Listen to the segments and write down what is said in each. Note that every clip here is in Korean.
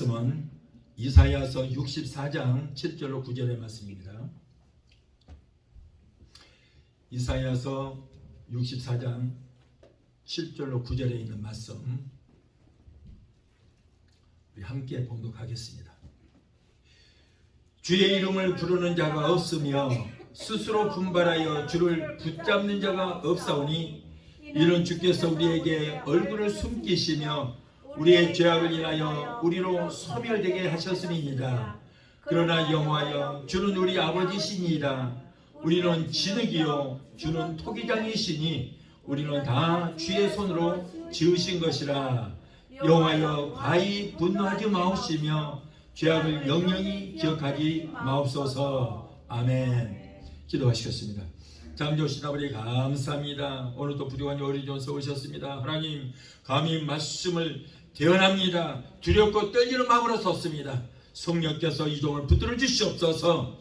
말씀은 이사야서 64장 7절로 9절의 말씀입니다. 이사야서 64장 7절로 9절에 있는 말씀 우리 함께 봉독하겠습니다. 주의 이름을 부르는 자가 없으며 스스로 분발하여 주를 붙잡는 자가 없사오니 이는 주께서 우리에게 얼굴을 숨기시며 우리의 죄악을 인하여 우리로 소멸되게 하셨음이니이다. 그러나 여호와여 주는 우리 아버지시니이다. 우리는 진흙이요 주는 토기장이시니 우리는 다 주의 손으로 지으신 것이라. 여호와여 과히 분노하지 마옵시며 죄악을 영영히 기억하지 마옵소서. 아멘. 기도하시겠습니다. 잠조신 아버지 감사합니다. 오늘도 부족한 어린이전서 오셨습니다. 하나님 감히 말씀을 대언합니다. 두렵고 떨리는 마음으로 섰습니다. 성령께서 이 종을 붙들어 주시옵소서.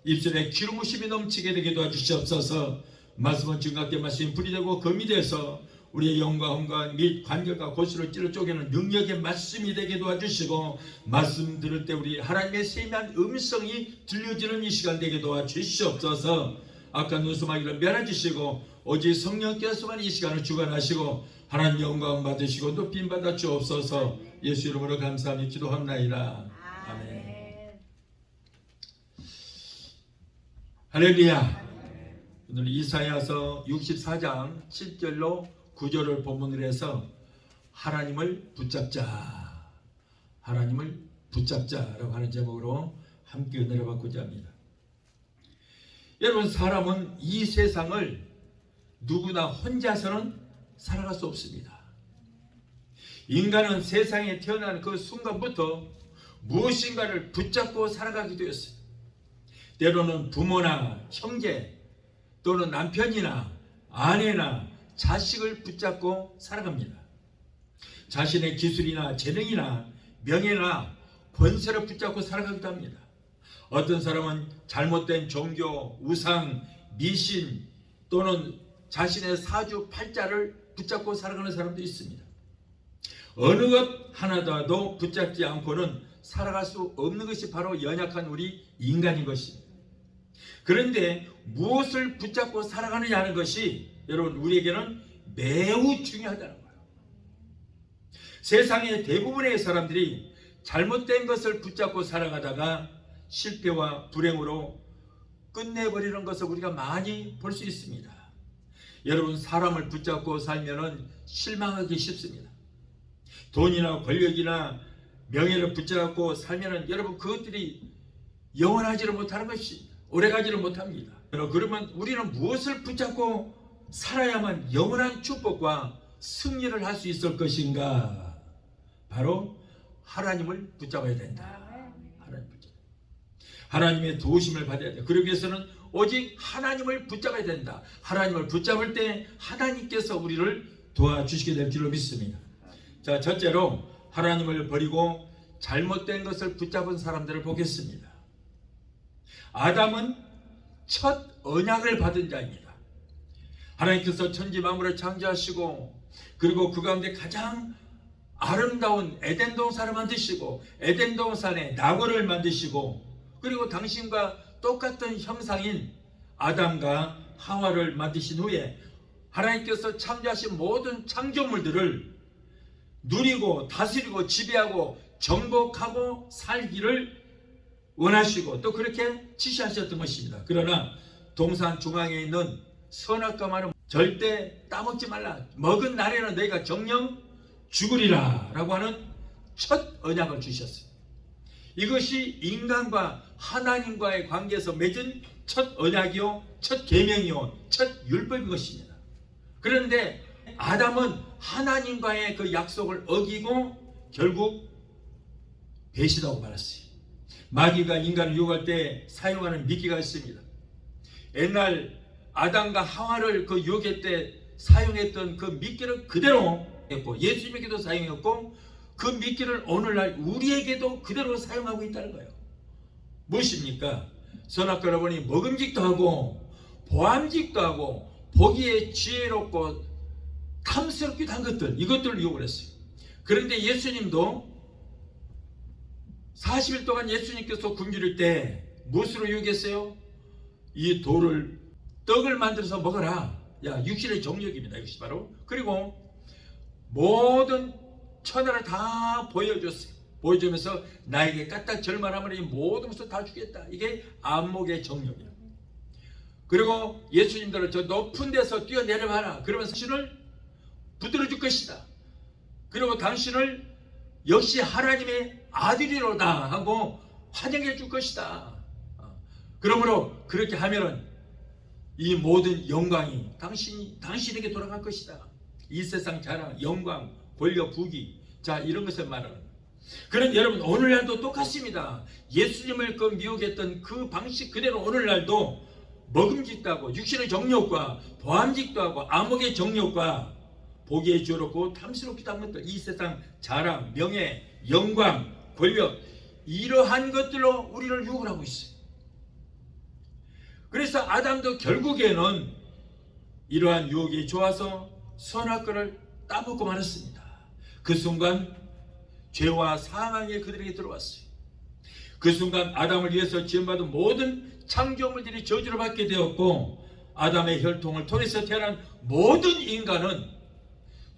입술에 기름 부심이 넘치게 되게 도와주시옵소서. 말씀은 증각된 말씀이 불이 되고 검이 돼서 우리의 영과 혼과 및 관절과 골수를 찔러 쪼개는 능력의 말씀이 되게 도와주시고, 말씀 들을 때 우리 하나님의 세미한 음성이 들려지는 이 시간 되게 도와주시옵소서. 악한 눈수마귀를 멸하주시고 오직 성령께서만 이 시간을 주관하시고 하나님 영광 받으시고 높임 받아 주옵소서. 예수 이름으로 감사하며 기도합나이다. 아멘. 할렐루야. 오늘 이사야서 64장 7절로 9절을 본문으로 해서 하나님을 붙잡자, 하나님을 붙잡자라고 하는 제목으로 함께 은혜를 받고자 합니다. 여러분, 사람은 이 세상을 누구나 혼자서는 살아갈 수 없습니다. 인간은 세상에 태어난 그 순간부터 무엇인가를 붙잡고 살아가게 되었어요. 때로는 부모나 형제 또는 남편이나 아내나 자식을 붙잡고 살아갑니다. 자신의 기술이나 재능이나 명예나 권세를 붙잡고 살아가기도 합니다. 어떤 사람은 잘못된 종교, 우상, 미신 또는 자신의 사주팔자를 붙잡고 살아가는 사람도 있습니다. 어느 것 하나도 붙잡지 않고는 살아갈 수 없는 것이 바로 연약한 우리 인간인 것입니다. 그런데 무엇을 붙잡고 살아가느냐 하는 것이 여러분 우리에게는 매우 중요하다는 거예요. 세상의 대부분의 사람들이 잘못된 것을 붙잡고 살아가다가 실패와 불행으로 끝내버리는 것을 우리가 많이 볼 수 있습니다. 여러분, 사람을 붙잡고 살면은 실망하기 쉽습니다. 돈이나 권력이나 명예를 붙잡고 살면은 여러분 그것들이 영원하지를 못하는 것이 오래가지를 못합니다. 그러면 우리는 무엇을 붙잡고 살아야만 영원한 축복과 승리를 할 수 있을 것인가? 바로 하나님을 붙잡아야 된다. 하나님의 도우심을 받아야 돼. 그러기 위해서는 오직 하나님을 붙잡아야 된다. 하나님을 붙잡을 때 하나님께서 우리를 도와주시게 될 줄로 믿습니다. 자, 첫째로 하나님을 버리고 잘못된 것을 붙잡은 사람들을 보겠습니다. 아담은 첫 언약을 받은 자입니다. 하나님께서 천지 만물을 창조하시고 그리고 그 가운데 가장 아름다운 에덴 동산을 만드시고 에덴 동산에 낙원을 만드시고 그리고 당신과 똑같은 형상인 아담과 하와를 만드신 후에 하나님께서 창조하신 모든 창조물들을 누리고 다스리고 지배하고 정복하고 살기를 원하시고 또 그렇게 지시하셨던 것입니다. 그러나 동산 중앙에 있는 선악과 말은 절대 따먹지 말라. 먹은 날에는 너희가 정령 죽으리라 라고 하는 첫 언약을 주셨어요. 이것이 인간과 하나님과의 관계에서 맺은 첫 언약이요, 첫 계명이요, 첫 율법인 것입니다. 그런데 아담은 하나님과의 그 약속을 어기고 결국 배신하고 말았어요. 마귀가 인간을 유혹할 때 사용하는 미끼가 있습니다. 옛날 아담과 하와를 그 유혹할 때 사용했던 그 미끼를 그대로 했고 예수님에게도 사용했고 그 미끼를 오늘날 우리에게도 그대로 사용하고 있다는 거예요. 무엇입니까? 선악과 여러분이 먹음직도 하고 보암직도 하고 보기에 지혜롭고 탐스럽기도 한 것들, 이것들을 유혹을 했어요. 그런데 예수님도 40일 동안 예수님께서 굶주릴 때 무엇으로 유혹했어요? 이 돌을 떡을 만들어서 먹어라. 야, 육신의 정력입니다. 이것이 바로. 그리고 모든 천하를 다 보여줬어요. 보여주면서 나에게 까딱 절만하면 이 모든 것을 다 주겠다. 이게 안목의 정력이에요. 그리고 예수님들은 저 높은 데서 뛰어내려봐라. 그러면서 당신을 붙들어 줄 것이다. 그리고 당신을 역시 하나님의 아들이로다 하고 환영해 줄 것이다. 그러므로 그렇게 하면은 이 모든 영광이 당신에게 돌아갈 것이다. 이 세상 자랑, 영광, 권력, 부귀, 자 이런 것을 말하는. 그런 여러분 오늘날도 똑같습니다. 예수님을 미혹했던 그 방식 그대로 오늘날도 먹음직도 하고 육신의 정욕과 보암직도 하고 암흑의 정욕과 보기에 주롭고 탐스럽기도 한 것들, 이 세상 자랑, 명예, 영광, 권력, 이러한 것들로 우리를 유혹을 하고 있어요. 그래서 아담도 결국에는 이러한 유혹이 좋아서 선악과를 따먹고 말았습니다. 그 순간 죄와 사망이 그들에게 들어왔어요. 그 순간 아담을 위해서 지음받은 모든 창조물들이 저주를 받게 되었고, 아담의 혈통을 통해서 태어난 모든 인간은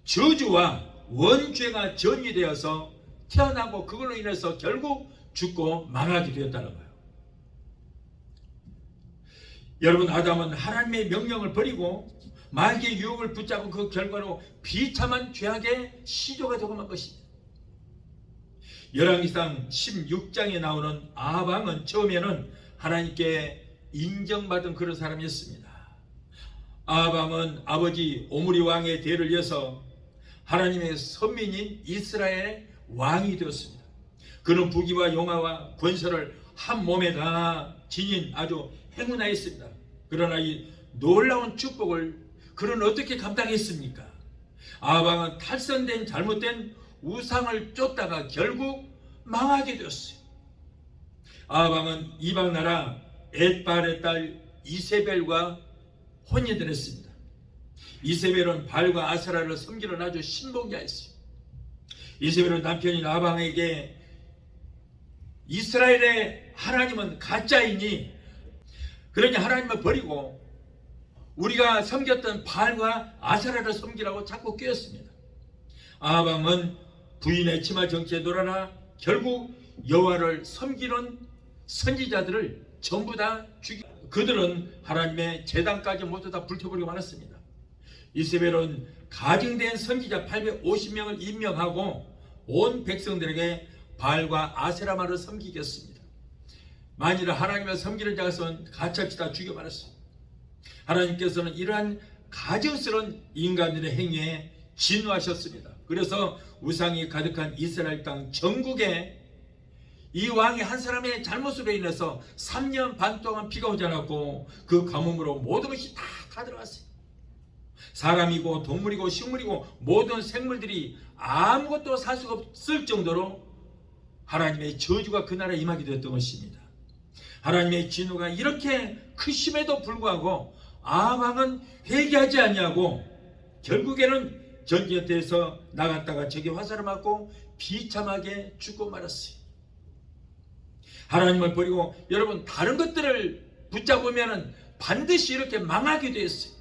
저주와 원죄가 전이되어서 태어나고 그걸로 인해서 결국 죽고 망하게 되었다는 거예요. 여러분, 아담은 하나님의 명령을 버리고 마귀의 유혹을 붙잡은 그 결과로 비참한 죄악의 시조가 되고 만 것입니다. 열왕기상 16장에 나오는 아방은 처음에는 하나님께 인정받은 그런 사람이었습니다. 아방은 아버지 오므리 왕의 대를 이어서 하나님의 선민인 이스라엘의 왕이 되었습니다. 그는 부귀와 영화와 권세를 한 몸에 다 지닌 아주 행운하였습니다. 그러나 이 놀라운 축복을 그는 어떻게 감당했습니까? 아방은 탈선된 잘못된 우상을 쫓다가 결국 망하게 되었어요. 아방은 이방 나라 엣발의 딸 이세벨과 혼인을 했습니다. 이세벨은 발과 아세라를 섬기는 아주 신봉자였어요. 이세벨은 남편인 아방에게 이스라엘의 하나님은 가짜이니 그러니 하나님을 버리고 우리가 섬겼던 발과 아세라를 섬기라고 자꾸 꾀었습니다. 아방은 부인의 치마 정치에 놀아나 결국 여호와를 섬기는 선지자들을 전부 다 죽이, 그들은 하나님의 제단까지 모두 다 불태버리고 말았습니다. 이세벨은 가증된 선지자 850명을 임명하고 온 백성들에게 발과 아세라마를 섬기겠습니다. 만일 하나님을 섬기는 자것은 가차없이 다 죽여 말았습니다. 하나님께서는 이러한 가증스러운 인간들의 행위에 진노하셨습니다. 그래서 우상이 가득한 이스라엘 땅 전국에 이 왕이 한 사람의 잘못으로 인해서 3년 반 동안 비가 오지 않았고 그 가뭄으로 모든 것이 다 들어갔어요. 사람이고 동물이고 식물이고 모든 생물들이 아무것도 살 수가 없을 정도로 하나님의 저주가 그 나라에 임하게 되었던 것입니다. 하나님의 진노가 이렇게 크심에도 불구하고 아방은 회개하지 않냐고 결국에는 전쟁터에서 나갔다가 적의 화살을 맞고 비참하게 죽고 말았어요. 하나님을 버리고 여러분 다른 것들을 붙잡으면 반드시 이렇게 망하게 되었어요.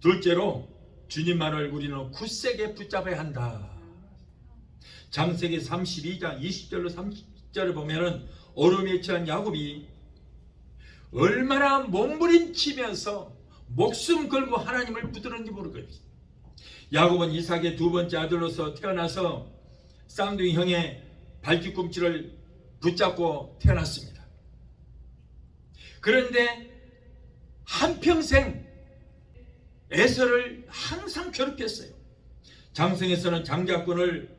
둘째로 주님만을 우리는 굳세게 붙잡아야 한다. 창세기 32장 20절로 30절을 보면은 어려움에 처한 야곱이 얼마나 몸부림치면서 목숨 걸고 하나님을 붙들었는지 모르겠어요. 야곱은 이삭의 두 번째 아들로서 태어나서 쌍둥이 형의 발뒤꿈치를 붙잡고 태어났습니다. 그런데 한평생 에서를 항상 괴롭혔어요. 장성에서는 장자권을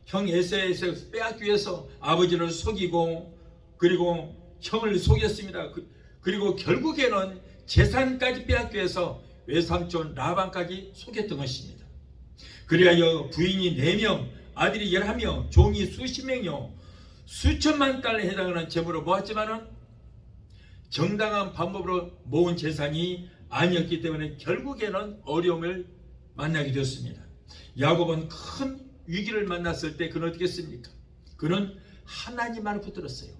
형 에서에서 빼앗기 위해서 아버지를 속이고 그리고 형을 속였습니다. 그리고 결국에는 재산까지 빼앗기 위해서 외삼촌 라반까지 속였던 것입니다. 그리하여 부인이 4명, 아들이 11명, 종이 수십 명이요 수천만 달러에 해당하는 재물을 모았지만은 정당한 방법으로 모은 재산이 아니었기 때문에 결국에는 어려움을 만나게 되었습니다. 야곱은 큰 위기를 만났을 때 그는 어떻게 했습니까? 그는 하나님만을 붙들었어요.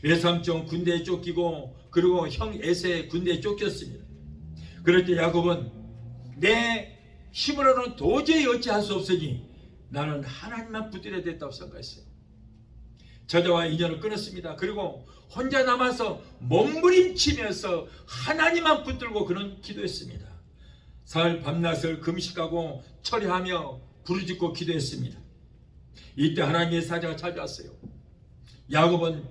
외삼촌 군대에 쫓기고 그리고 형 에세 군대에 쫓겼습니다. 그럴 때 야곱은 내 힘으로는 도저히 어찌할 수 없으니 나는 하나님만 붙들어야 됐다고 생각했어요. 저자와 인연을 끊었습니다. 그리고 혼자 남아서 몸부림치면서 하나님만 붙들고 그는 기도했습니다. 사흘 밤낮을 금식하고 철회하며 부르짖고 기도했습니다. 이때 하나님의 사자가 찾아왔어요. 야곱은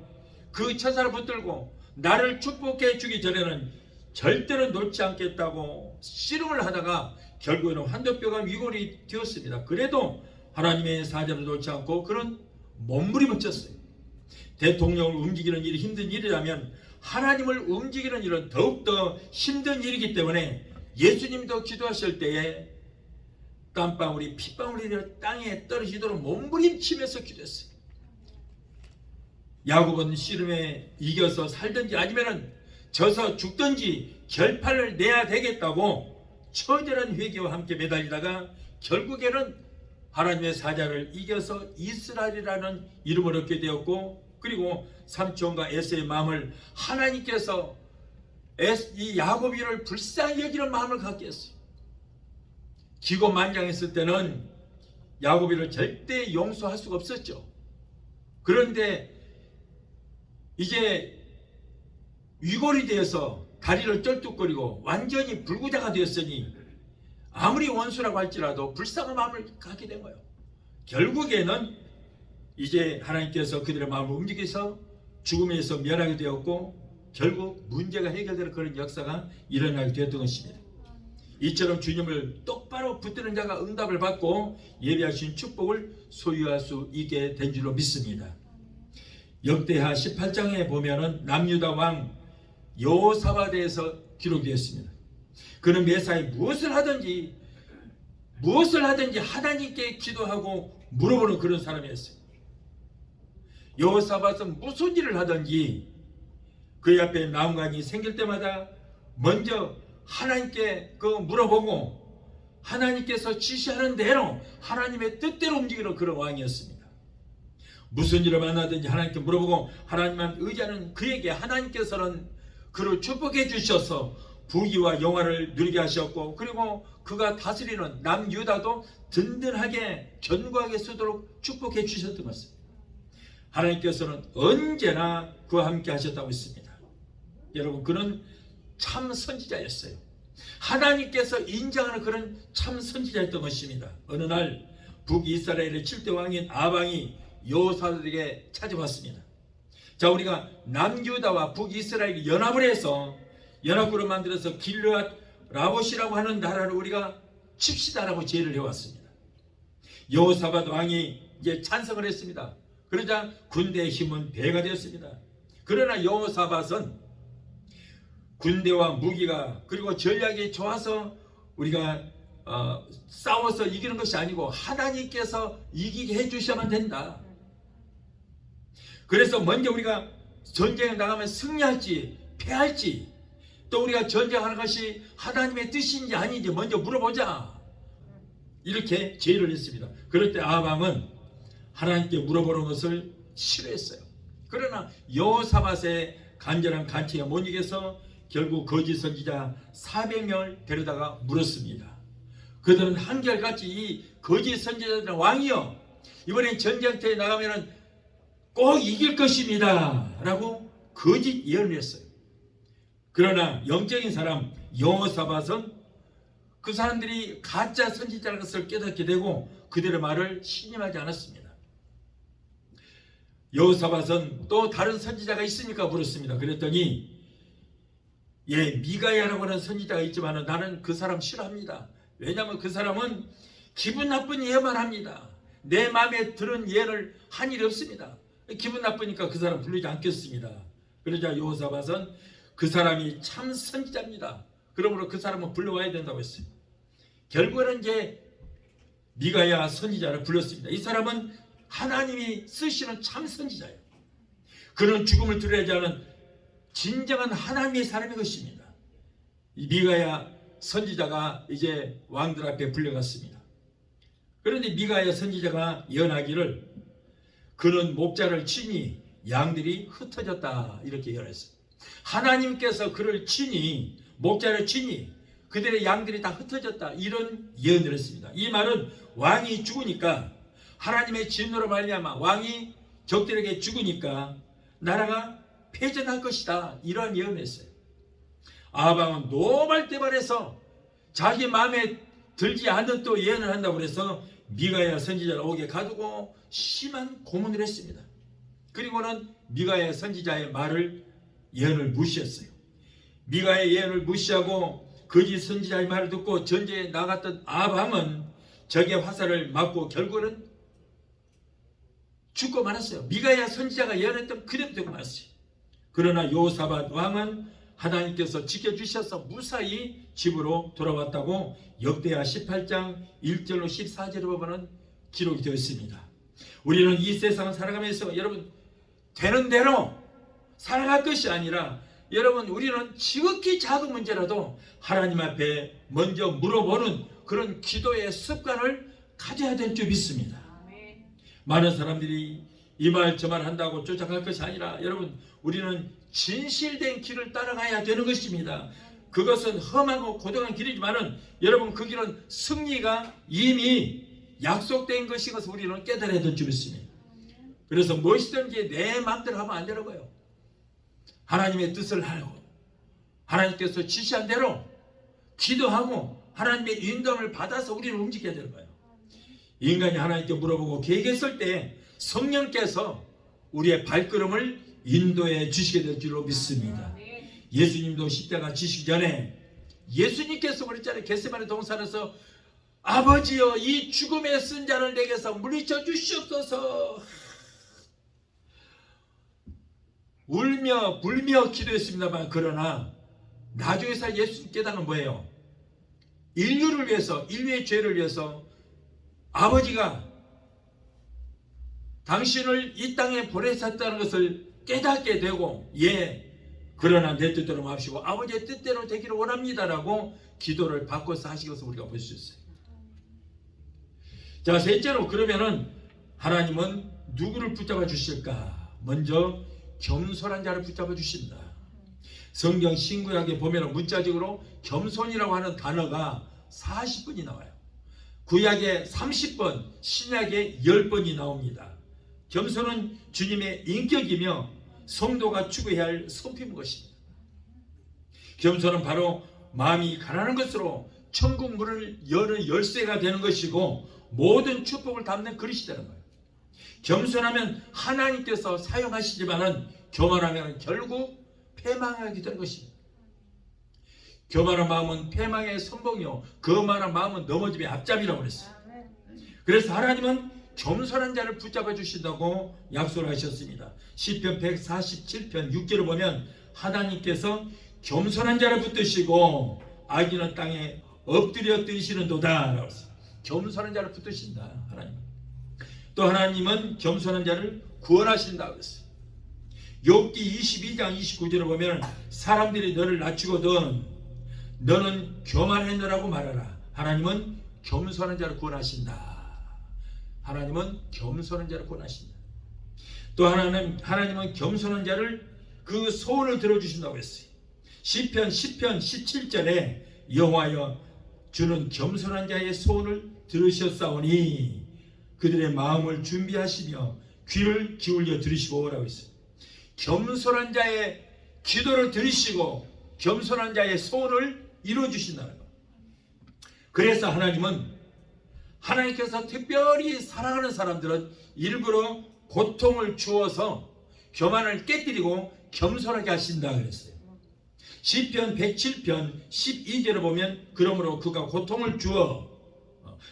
그 천사를 붙들고 나를 축복해 주기 전에는 절대로 놓지 않겠다고 씨름을 하다가 결국에는 환도뼈가 위골이 되었습니다. 그래도 하나님의 사자를 놓지 않고 그는 몸부림을 쳤어요. 대통령을 움직이는 일이 힘든 일이라면 하나님을 움직이는 일은 더욱더 힘든 일이기 때문에 예수님도 기도하실 때에 땀방울이 핏방울이 땅에 떨어지도록 몸부림치면서 기도했어요. 야곱은 씨름에 이겨서 살든지 아니면 져서 죽든지 결판을 내야 되겠다고 처절한 회개와 함께 매달리다가 결국에는 하나님의 사자를 이겨서 이스라엘이라는 이름을 얻게 되었고, 그리고 삼촌과 에서의 마음을 하나님께서 이 야곱이를 불쌍히 여기는 마음을 갖게 했어요. 기고만장했을 때는 야곱이를 절대 용서할 수가 없었죠. 그런데 이제 위골이 되어서 다리를 쩔뚝거리고 완전히 불구자가 되었으니 아무리 원수라고 할지라도 불쌍한 마음을 갖게 된 거예요. 결국에는 이제 하나님께서 그들의 마음을 움직여서 죽음에서 면하게 되었고 결국 문제가 해결되는 그런 역사가 일어나게 되었던 것입니다. 이처럼 주님을 똑바로 붙드는 자가 응답을 받고 예비하신 축복을 소유할 수 있게 된 줄로 믿습니다. 역대하 18장에 보면은 남유다 왕 여호사밧에서 기록되었습니다. 그는 매사에 무엇을 하든지 하나님께 기도하고 물어보는 그런 사람이었어요. 여호사밧은 무슨 일을 하든지 그의 앞에 난관이 생길 때마다 먼저 하나님께 물어보고 하나님께서 지시하는 대로 하나님의 뜻대로 움직이는 그런 왕이었습니다. 무슨 일을 만나든지 하나님께 물어보고 하나님만 의지하는 그에게 하나님께서는 그를 축복해 주셔서 부귀와 영화를 누리게 하셨고, 그리고 그가 다스리는 남유다도 든든하게 견고하게 서도록 축복해 주셨던 것입니다. 하나님께서는 언제나 그와 함께 하셨다고 했습니다. 여러분, 그는 참 선지자였어요. 하나님께서 인정하는 그런 참 선지자였던 것입니다. 어느 날 북이스라엘의 7대 왕인 아방이 여호사밧에게 찾아왔습니다. 자, 우리가 남유다와 북이스라엘이 연합을 해서 연합군을 만들어서 길르앗 라봇이라고 하는 나라를 우리가 칩시다라고 제의를 해왔습니다. 여호사밧 왕이 이제 찬성을 했습니다. 그러자 군대의 힘은 배가 되었습니다. 그러나 여호사밧은 군대와 무기가 그리고 전략이 좋아서 우리가 싸워서 이기는 것이 아니고 하나님께서 이기게 해주셔야만 된다. 그래서 먼저 우리가 전쟁에 나가면 승리할지 패할지, 또 우리가 전쟁하는 것이 하나님의 뜻인지 아닌지 먼저 물어보자, 이렇게 제의를 했습니다. 그럴 때 아방은 하나님께 물어보는 것을 싫어했어요. 그러나 여호사밧의 간절한 간청에 못 이겨서 결국 거짓 선지자 400명을 데려다가 물었습니다. 그들은 한결같이 이 거짓 선지자들은 왕이여, 이번엔 전쟁터에 나가면 꼭 이길 것입니다 라고 거짓 예언을 했어요. 그러나 영적인 사람 여호사밧은 그 사람들이 가짜 선지자라는 것을 깨닫게 되고 그들의 말을 신임하지 않았습니다. 여호사밧은 또 다른 선지자가 있습니까? 물었습니다. 그랬더니 미가야라고 하는 선지자가 있지만 나는 그 사람 싫어합니다. 왜냐하면 그 사람은 기분 나쁜 예만 합니다. 내 마음에 드는 예를 한 일이 없습니다. 기분 나쁘니까 그 사람 부르지 않겠습니다. 그러자 여호사밧은 그 사람이 참 선지자입니다. 그러므로 그 사람은 불러와야 된다고 했어요. 결국에는 이제 미가야 선지자를 불렀습니다. 이 사람은 하나님이 쓰시는 참 선지자예요. 그는 죽음을 두려워하지 않은 진정한 하나님의 사람인 것입니다. 이 미가야 선지자가 이제 왕들 앞에 불려갔습니다. 그런데 미가야 선지자가 예언하기를 그는 목자를 치니 양들이 흩어졌다. 이렇게 예언했어요. 하나님께서 그를 치니, 목자를 치니 그들의 양들이 다 흩어졌다. 이런 예언을 했습니다. 이 말은 왕이 죽으니까, 하나님의 진노로 말미암아 왕이 적들에게 죽으니까 나라가 패전할 것이다. 이러한 예언을 했어요. 아합은 노발대발해서 자기 마음에 들지 않는 또 예언을 한다고 해서 미가야 선지자를 옥에 가두고 심한 고문을 했습니다. 그리고는 미가야 선지자의 말을, 예언을 무시했어요. 미가의 예언을 무시하고 거짓 선지자의 말을 듣고 전쟁에 나갔던 아합은 적의 화살을 맞고 결국은 죽고 말았어요. 미가야 선지자가 예언했던 그대로 되고 말았어요. 그러나 요사밧 왕은 하나님께서 지켜주셔서 무사히 집으로 돌아왔다고 역대하 18장 1절로 14절에 보면 기록이 되어 있습니다. 우리는 이 세상을 살아가면서 여러분 되는 대로 살아갈 것이 아니라, 여러분 우리는 지극히 작은 문제라도 하나님 앞에 먼저 물어보는 그런 기도의 습관을 가져야 될 줄 믿습니다. 많은 사람들이 이 말 저 말 한다고 쫓아갈 것이 아니라, 여러분 우리는 진실된 길을 따라가야 되는 것입니다. 그것은 험하고 고독한 길이지만은 여러분 그 길은 승리가 이미 약속된 것인 것을 우리는 깨달아야 될 줄 믿습니다. 그래서 무엇이든지 내 마음대로 하면 안 되는 거예요. 하나님의 뜻을 하고 하나님께서 지시한 대로 기도하고 하나님의 인도함을 받아서 우리는 움직여야 되는 거예요. 인간이 하나님께 물어보고 계획했을 때 성령께서 우리의 발걸음을 인도해 주시게 될 줄로 믿습니다. 예수님도 십자가 지시기 전에 예수님께서 그랬잖아요. 겟세마네 동산에서 아버지여 이 죽음의 쓴자를 내게서 물리쳐 주시옵소서 울며 불며 기도했습니다만, 그러나 나중에서 예수님 깨닫는 뭐예요? 인류를 위해서, 인류의 죄를 위해서 아버지가 당신을 이 땅에 보내셨다는 것을 깨닫게 되고, 그러나 내 뜻대로 마시고 아버지의 뜻대로 되기를 원합니다라고 기도를 바꿔서 하신 것을 우리가 볼 수 있어요. 자, 셋째로, 그러면은 하나님은 누구를 붙잡아 주실까? 먼저 겸손한 자를 붙잡아 주신다. 성경 신구약에 보면 문자적으로 겸손이라고 하는 단어가 40번이 나와요. 구약에 30번, 신약에 10번이 나옵니다. 겸손은 주님의 인격이며 성도가 추구해야 할 성품인 것입니다. 겸손은 바로 마음이 가난한 것으로 천국 문을 여는 열쇠가 되는 것이고 모든 축복을 담는 그릇이 되는 거예요. 겸손하면 하나님께서 사용하시지만은 교만하면 결국 패망하게 되는 것입니다. 교만한 마음은 패망의 선봉이요 거만한 마음은 넘어짐의 앞잡이라고 그랬어요. 그래서 하나님은 겸손한 자를 붙잡아 주신다고 약속을 하셨습니다. 시편 147편 6절을 보면 하나님께서 겸손한 자를 붙드시고 악인은 땅에 엎드려 뜨시는도다 라고 했어요. 겸손한 자를 붙드신다 하나님. 또 하나님은 겸손한 자를 구원하신다고 했어요. 욥기 22장 29절을 보면 사람들이 너를 낮추거든 너는 교만했느라고 말하라. 하나님은 겸손한 자를 구원하신다. 하나님은 겸손한 자를 구원하신다. 또 하나님은 겸손한 자를 그 소원을 들어주신다고 했어요. 시편 10편 17절에 여호와여 주는 겸손한 자의 소원을 들으셨사오니 그들의 마음을 준비하시며 귀를 기울여 들으시고 라고 했어요. 겸손한 자의 기도를 들으시고 겸손한 자의 소원을 이루어주신다는 것. 그래서 하나님께서 특별히 사랑하는 사람들은 일부러 고통을 주어서 교만을 깨뜨리고 겸손하게 하신다 그랬어요. 시편 107편 12절에 보면 그러므로 그가 고통을 주어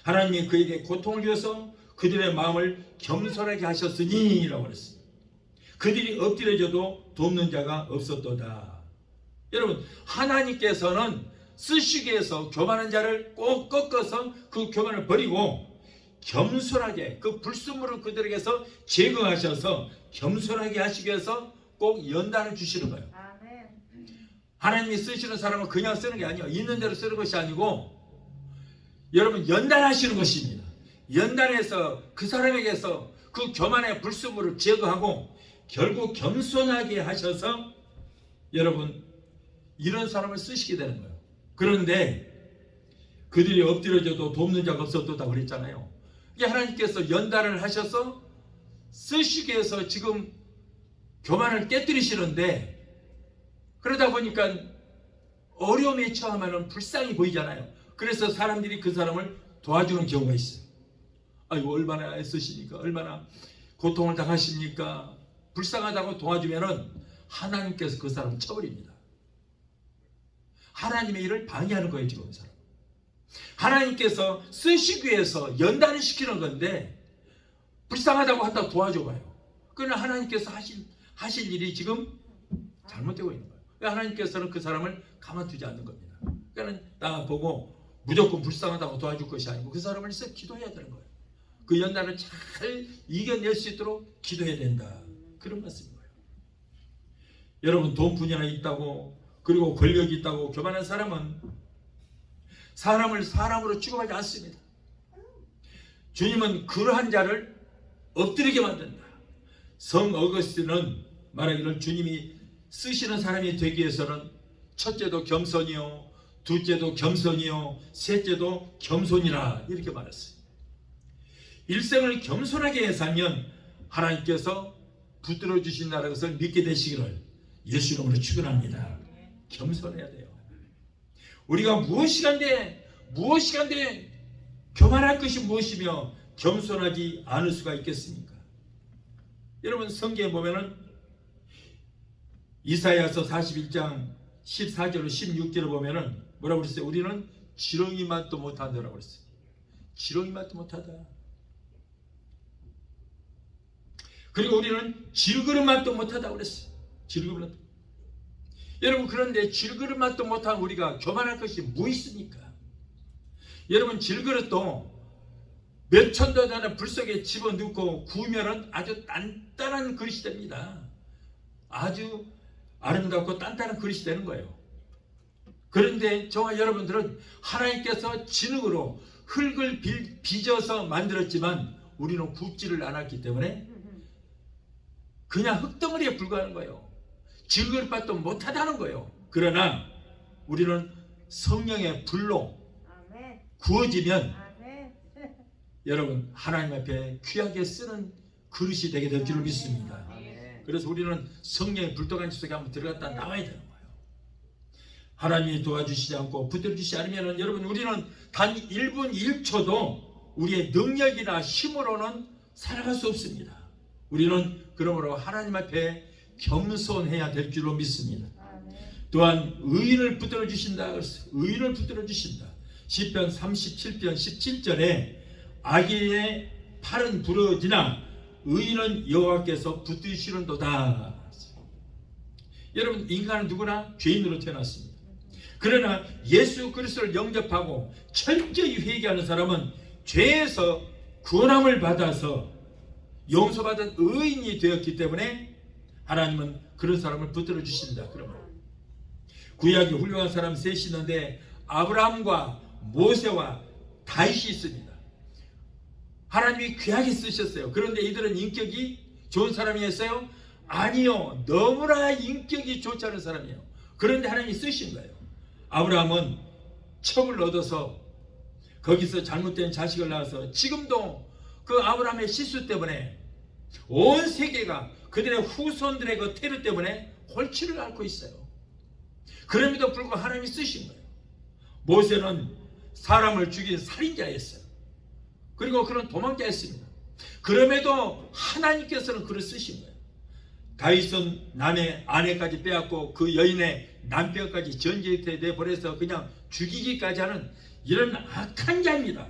하나님이 그에게 고통을 주어서 그들의 마음을 겸손하게 하셨으니 라고 그랬어요. 그들이 엎드려져도 돕는 자가 없었도다. 여러분 하나님께서는 쓰시기 위해서 교만한 자를 꼭 꺾어서 그 교만을 버리고 겸손하게 그 불순물을 그들에게서 제거하셔서 겸손하게 하시기 위해서 꼭 연단을 주시는 거예요. 하나님이 쓰시는 사람은 그냥 쓰는 게 아니에요. 있는 대로 쓰는 것이 아니고 여러분 연단하시는 것입니다. 연단해서 그 사람에게서 그 교만의 불순물을 제거하고 결국 겸손하게 하셔서 여러분 이런 사람을 쓰시게 되는 거예요. 그런데 그들이 엎드려져도 돕는 자가 없었다고 그랬잖아요. 이게 하나님께서 연단을 하셔서 쓰시기 위해서 지금 교만을 깨뜨리시는데, 그러다 보니까 어려움에 처하면 불쌍히 보이잖아요. 그래서 사람들이 그 사람을 도와주는 경우가 있어요. 아이고 얼마나 애쓰시니까, 얼마나 고통을 당하십니까, 불쌍하다고 도와주면은 하나님께서 그 사람을 쳐버립니다. 하나님의 일을 방해하는 거예요. 지금 그 사람 하나님께서 쓰시기 위해서 연단을 시키는 건데 불쌍하다고 한다고 도와줘봐요. 그러나 하나님께서 하실 일이 지금 잘못되고 있는 거예요. 하나님께서는 그 사람을 가만두지 않는 겁니다. 그러니까 나 보고 무조건 불쌍하다고 도와줄 것이 아니고 그 사람을 위해서 기도해야 되는 거예요. 그 연단을 잘 이겨낼 수 있도록 기도해야 된다, 그런 말씀인 거예요. 여러분 돈뿐이나 있다고, 그리고 권력이 있다고 교만한 사람은 사람을 사람으로 취급하지 않습니다. 주님은 그러한 자를 엎드리게 만든다. 성 어거스틴은 말하기를 주님이 쓰시는 사람이 되기 위해서는 첫째도 겸손이요, 둘째도 겸손이요, 셋째도 겸손이라, 이렇게 말했어요. 일생을 겸손하게 살면 하나님께서 붙들어 주신다는 것을 믿게 되시기를 예수 이름으로 축원합니다. 겸손해야 돼요. 우리가 무엇이간데 교만할 것이 무엇이며 겸손하지 않을 수가 있겠습니까? 여러분 성경에 보면은 이사야서 41장 14절로 16절을 보면은 뭐라고 그랬어요? 우리는 지렁이 맛도 못한다라고 그랬어요. 지렁이 맛도 못하다. 그리고 우리는 질그릇 맛도 못하다고 그랬어요. 질그릇. 여러분 그런데 질그릇 맛도 못한 우리가 교만할 것이 뭐 있습니까? 여러분 질그릇도 몇 천도 되는 불 속에 집어넣고 구우면은 아주 단단한 그릇이 됩니다. 아주 아름답고 단단한 그릇이 되는 거예요. 그런데 저와 여러분들은 하나님께서 진흙으로 흙을 빚어서 만들었지만 우리는 굽지를 않았기 때문에 그냥 흙덩어리에 불과한 거예요. 질그릇밭도 못하다는 거예요. 그러나 우리는 성령의 불로 구워지면 여러분 하나님 앞에 귀하게 쓰는 그릇이 되게 될 줄을 믿습니다. 그래서 우리는 성령의 불독한 집 속에 한번 들어갔다 나와야 되는 거예요. 하나님이 도와주시지 않고 붙들어주시지 않으면 여러분 우리는 단 1분 1초도 우리의 능력이나 힘으로는 살아갈 수 없습니다. 우리는 그러므로 하나님 앞에 겸손해야 될 줄로 믿습니다. 또한 의인을 붙들어 주신다. 의인을 붙들어 주신다. 시편 37편 17절에 악인의 팔은 부러지나 의인은 여호와께서 붙드시는도다. 여러분 인간은 누구나 죄인으로 태어났습니다. 그러나 예수 그리스도를 영접하고 철저히 회개하는 사람은 죄에서 구원함을 받아서 용서받은 의인이 되었기 때문에 하나님은 그런 사람을 붙들어 주신다. 그러면 구약에 훌륭한 사람 셋이 있는데 아브라함과 모세와 다윗이 있습니다. 하나님이 귀하게 쓰셨어요. 그런데 이들은 인격이 좋은 사람이었어요? 아니요. 너무나 인격이 좋지 않은 사람이에요. 그런데 하나님이 쓰신 거예요. 아브라함은 첩을 얻어서 거기서 잘못된 자식을 낳아서 지금도 그 아브라함의 실수 때문에 온 세계가 그들의 후손들의 그 테러 때문에 골치를 앓고 있어요. 그럼에도 불구하고 하나님이 쓰신 거예요. 모세는 사람을 죽인 살인자였어요. 그리고 그런 도망자였습니다. 그럼에도 하나님께서는 그를 쓰신 거예요. 다윗은 남의 아내까지 빼앗고 그 여인의 남편까지 전쟁터에 내보내서 그냥 죽이기까지 하는 이런 악한 자입니다.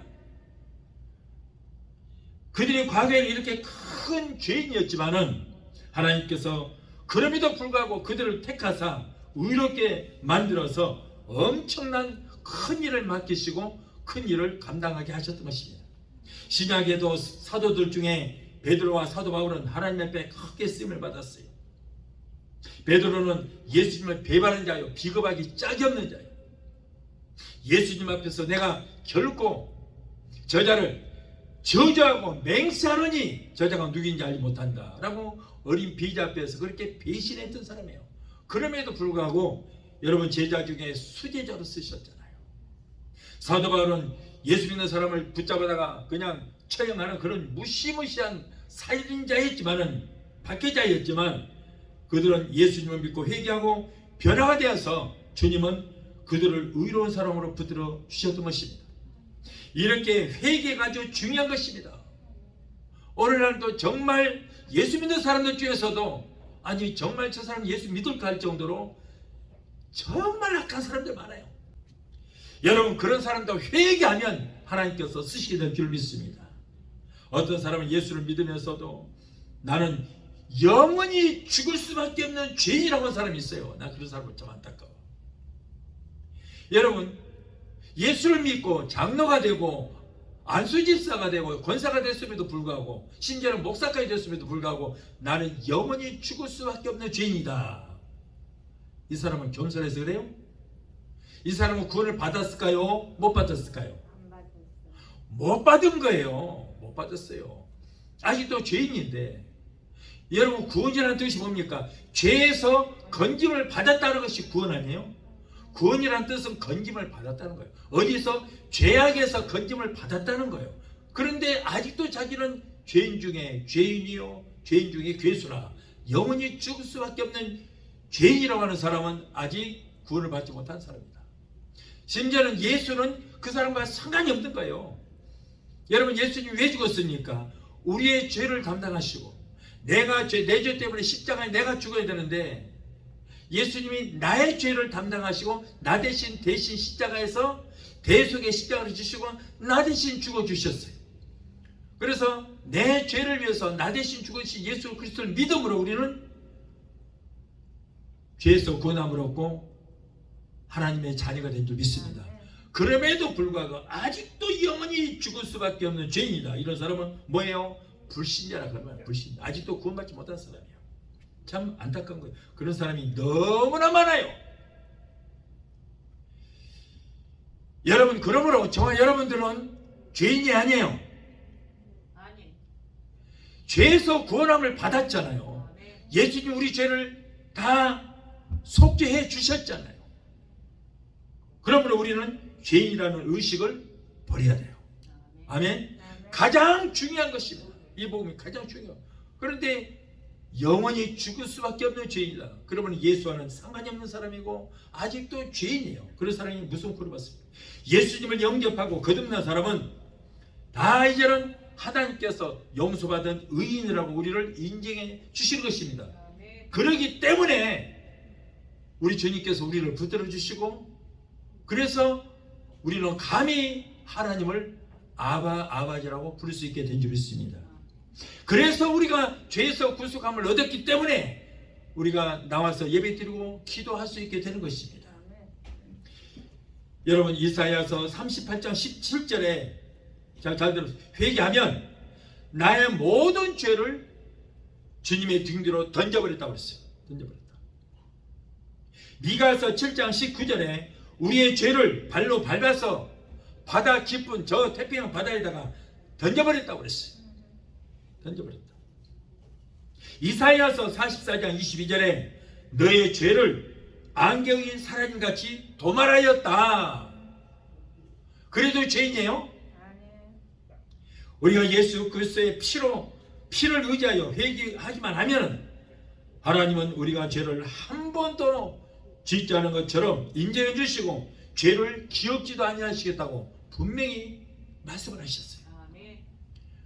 그들이 과거에는 이렇게 큰 죄인이었지만은 하나님께서 그럼에도 불구하고 그들을 택하사 의롭게 만들어서 엄청난 큰 일을 맡기시고 큰 일을 감당하게 하셨던 것입니다. 신약에도 사도들 중에 베드로와 사도 바울은 하나님 앞에 크게 쓰임을 받았어요. 베드로는 예수님을 배반하는 자요, 비겁하기 짝이 없는 자요. 예수님 앞에서 내가 결코 저자를 저주하고 맹세하느니 저자가 누구인지 알지 못한다 라고 어린 비자 앞에서 그렇게 배신했던 사람이에요. 그럼에도 불구하고 여러분 제자 중에 수제자로 쓰셨잖아요. 사도 바울은 예수 믿는 사람을 붙잡아다가 그냥 처형하는 그런 무시무시한 살인자였지만은 박해자였지만 그들은 예수님을 믿고 회개하고 변화가 되어서 주님은 그들을 의로운 사람으로 붙들어 주셨던 것입니다. 이렇게 회개가 아주 중요한 것입니다. 오늘날도 정말 예수 믿는 사람들 중에서도 아니 정말 저 사람 예수 믿을까 할 정도로 정말 악한 사람들 많아요. 여러분 그런 사람도 회개하면 하나님께서 쓰시게 될 줄 믿습니다. 어떤 사람은 예수를 믿으면서도 나는 영원히 죽을 수밖에 없는 죄인이라고 하는 사람이 있어요. 나 그런 사람은 참 안타까워. 여러분 예수를 믿고 장로가 되고 안수집사가 되고 권사가 됐음에도 불구하고 심지어는 목사까지 됐음에도 불구하고 나는 영원히 죽을 수밖에 없는 죄인이다. 이 사람은 겸손해서 그래요? 이 사람은 구원을 받았을까요? 못 받았을까요? 못 받은 거예요. 못 받았어요. 아직도 죄인인데 여러분 구원이라는 뜻이 뭡니까? 죄에서 건짐을 받았다는 것이 구원 아니에요? 구원이라는 뜻은 건짐을 받았다는 거예요. 어디서? 죄악에서 건짐을 받았다는 거예요. 그런데 아직도 자기는 죄인 중에 죄인이요 죄인 중에 괴수라 영원히 죽을 수밖에 없는 죄인이라고 하는 사람은 아직 구원을 받지 못한 사람입니다. 심지어는 예수는 그 사람과 상관이 없는 거예요. 여러분 예수님이 왜 죽었습니까? 우리의 죄를 감당하시고 내 죄 때문에 십자가에 내가 죽어야 되는데 예수님이 나의 죄를 담당하시고 나 대신 십자가에서 대속의 십자가를 주시고 나 대신 죽어주셨어요. 그래서 내 죄를 위해서 나 대신 죽으신 예수 그리스도를 믿음으로 우리는 죄에서 구원함을 얻고 하나님의 자녀가 된 줄 믿습니다. 그럼에도 불구하고 아직도 영원히 죽을 수밖에 없는 죄인이다. 이런 사람은 뭐예요? 불신자라 그러면 불신자. 아직도 구원받지 못한 사람이에요. 참 안타까운 거예요. 그런 사람이 너무나 많아요. 여러분 그러므로 저와 여러분들은 죄인이 아니에요. 죄에서 구원함을 받았잖아요. 예수님 우리 죄를 다 속죄해 주셨잖아요. 그러므로 우리는 죄인이라는 의식을 버려야 돼요. 아멘. 가장 중요한 것입니다. 이 복음이 가장 중요해요. 그런데 영원히 죽을 수밖에 없는 죄인이다. 그러면 예수와는 상관이 없는 사람이고 아직도 죄인이에요. 그런 사람이 무슨 구원을 받습니까? 예수님을 영접하고 거듭난 사람은 다 이제는 하나님께서 용서받은 의인이라고 우리를 인정해 주실 것입니다. 그러기 때문에 우리 주님께서 우리를 붙들어 주시고 그래서 우리는 감히 하나님을 아버지라고 부를 수 있게 된 줄 믿습니다. 그래서 우리가 죄에서 구속함을 얻었기 때문에 우리가 나와서 예배드리고 기도할 수 있게 되는 것입니다. 여러분 이사야서 38장 17절에 잘 들으세요. 회개하면 나의 모든 죄를 주님의 등 뒤로 던져버렸다고 했어요. 던져버렸다. 미가서 7장 19절에 우리의 죄를 발로 밟아서 바다 깊은 저 태평양 바다에다가 던져버렸다고 그랬어요. 던져버렸다. 이사야서 44장 22절에 너의 죄를 안경인 사람같이 도말하였다. 그래도 죄인이에요? 우리가 예수 그리스도의 피를 의지하여 회개하기만 하면 하나님은 우리가 죄를 한 번도 짓지 않은 것처럼 인정해 주시고 죄를 기억지도 아니하시겠다고 분명히 말씀을 하셨어요.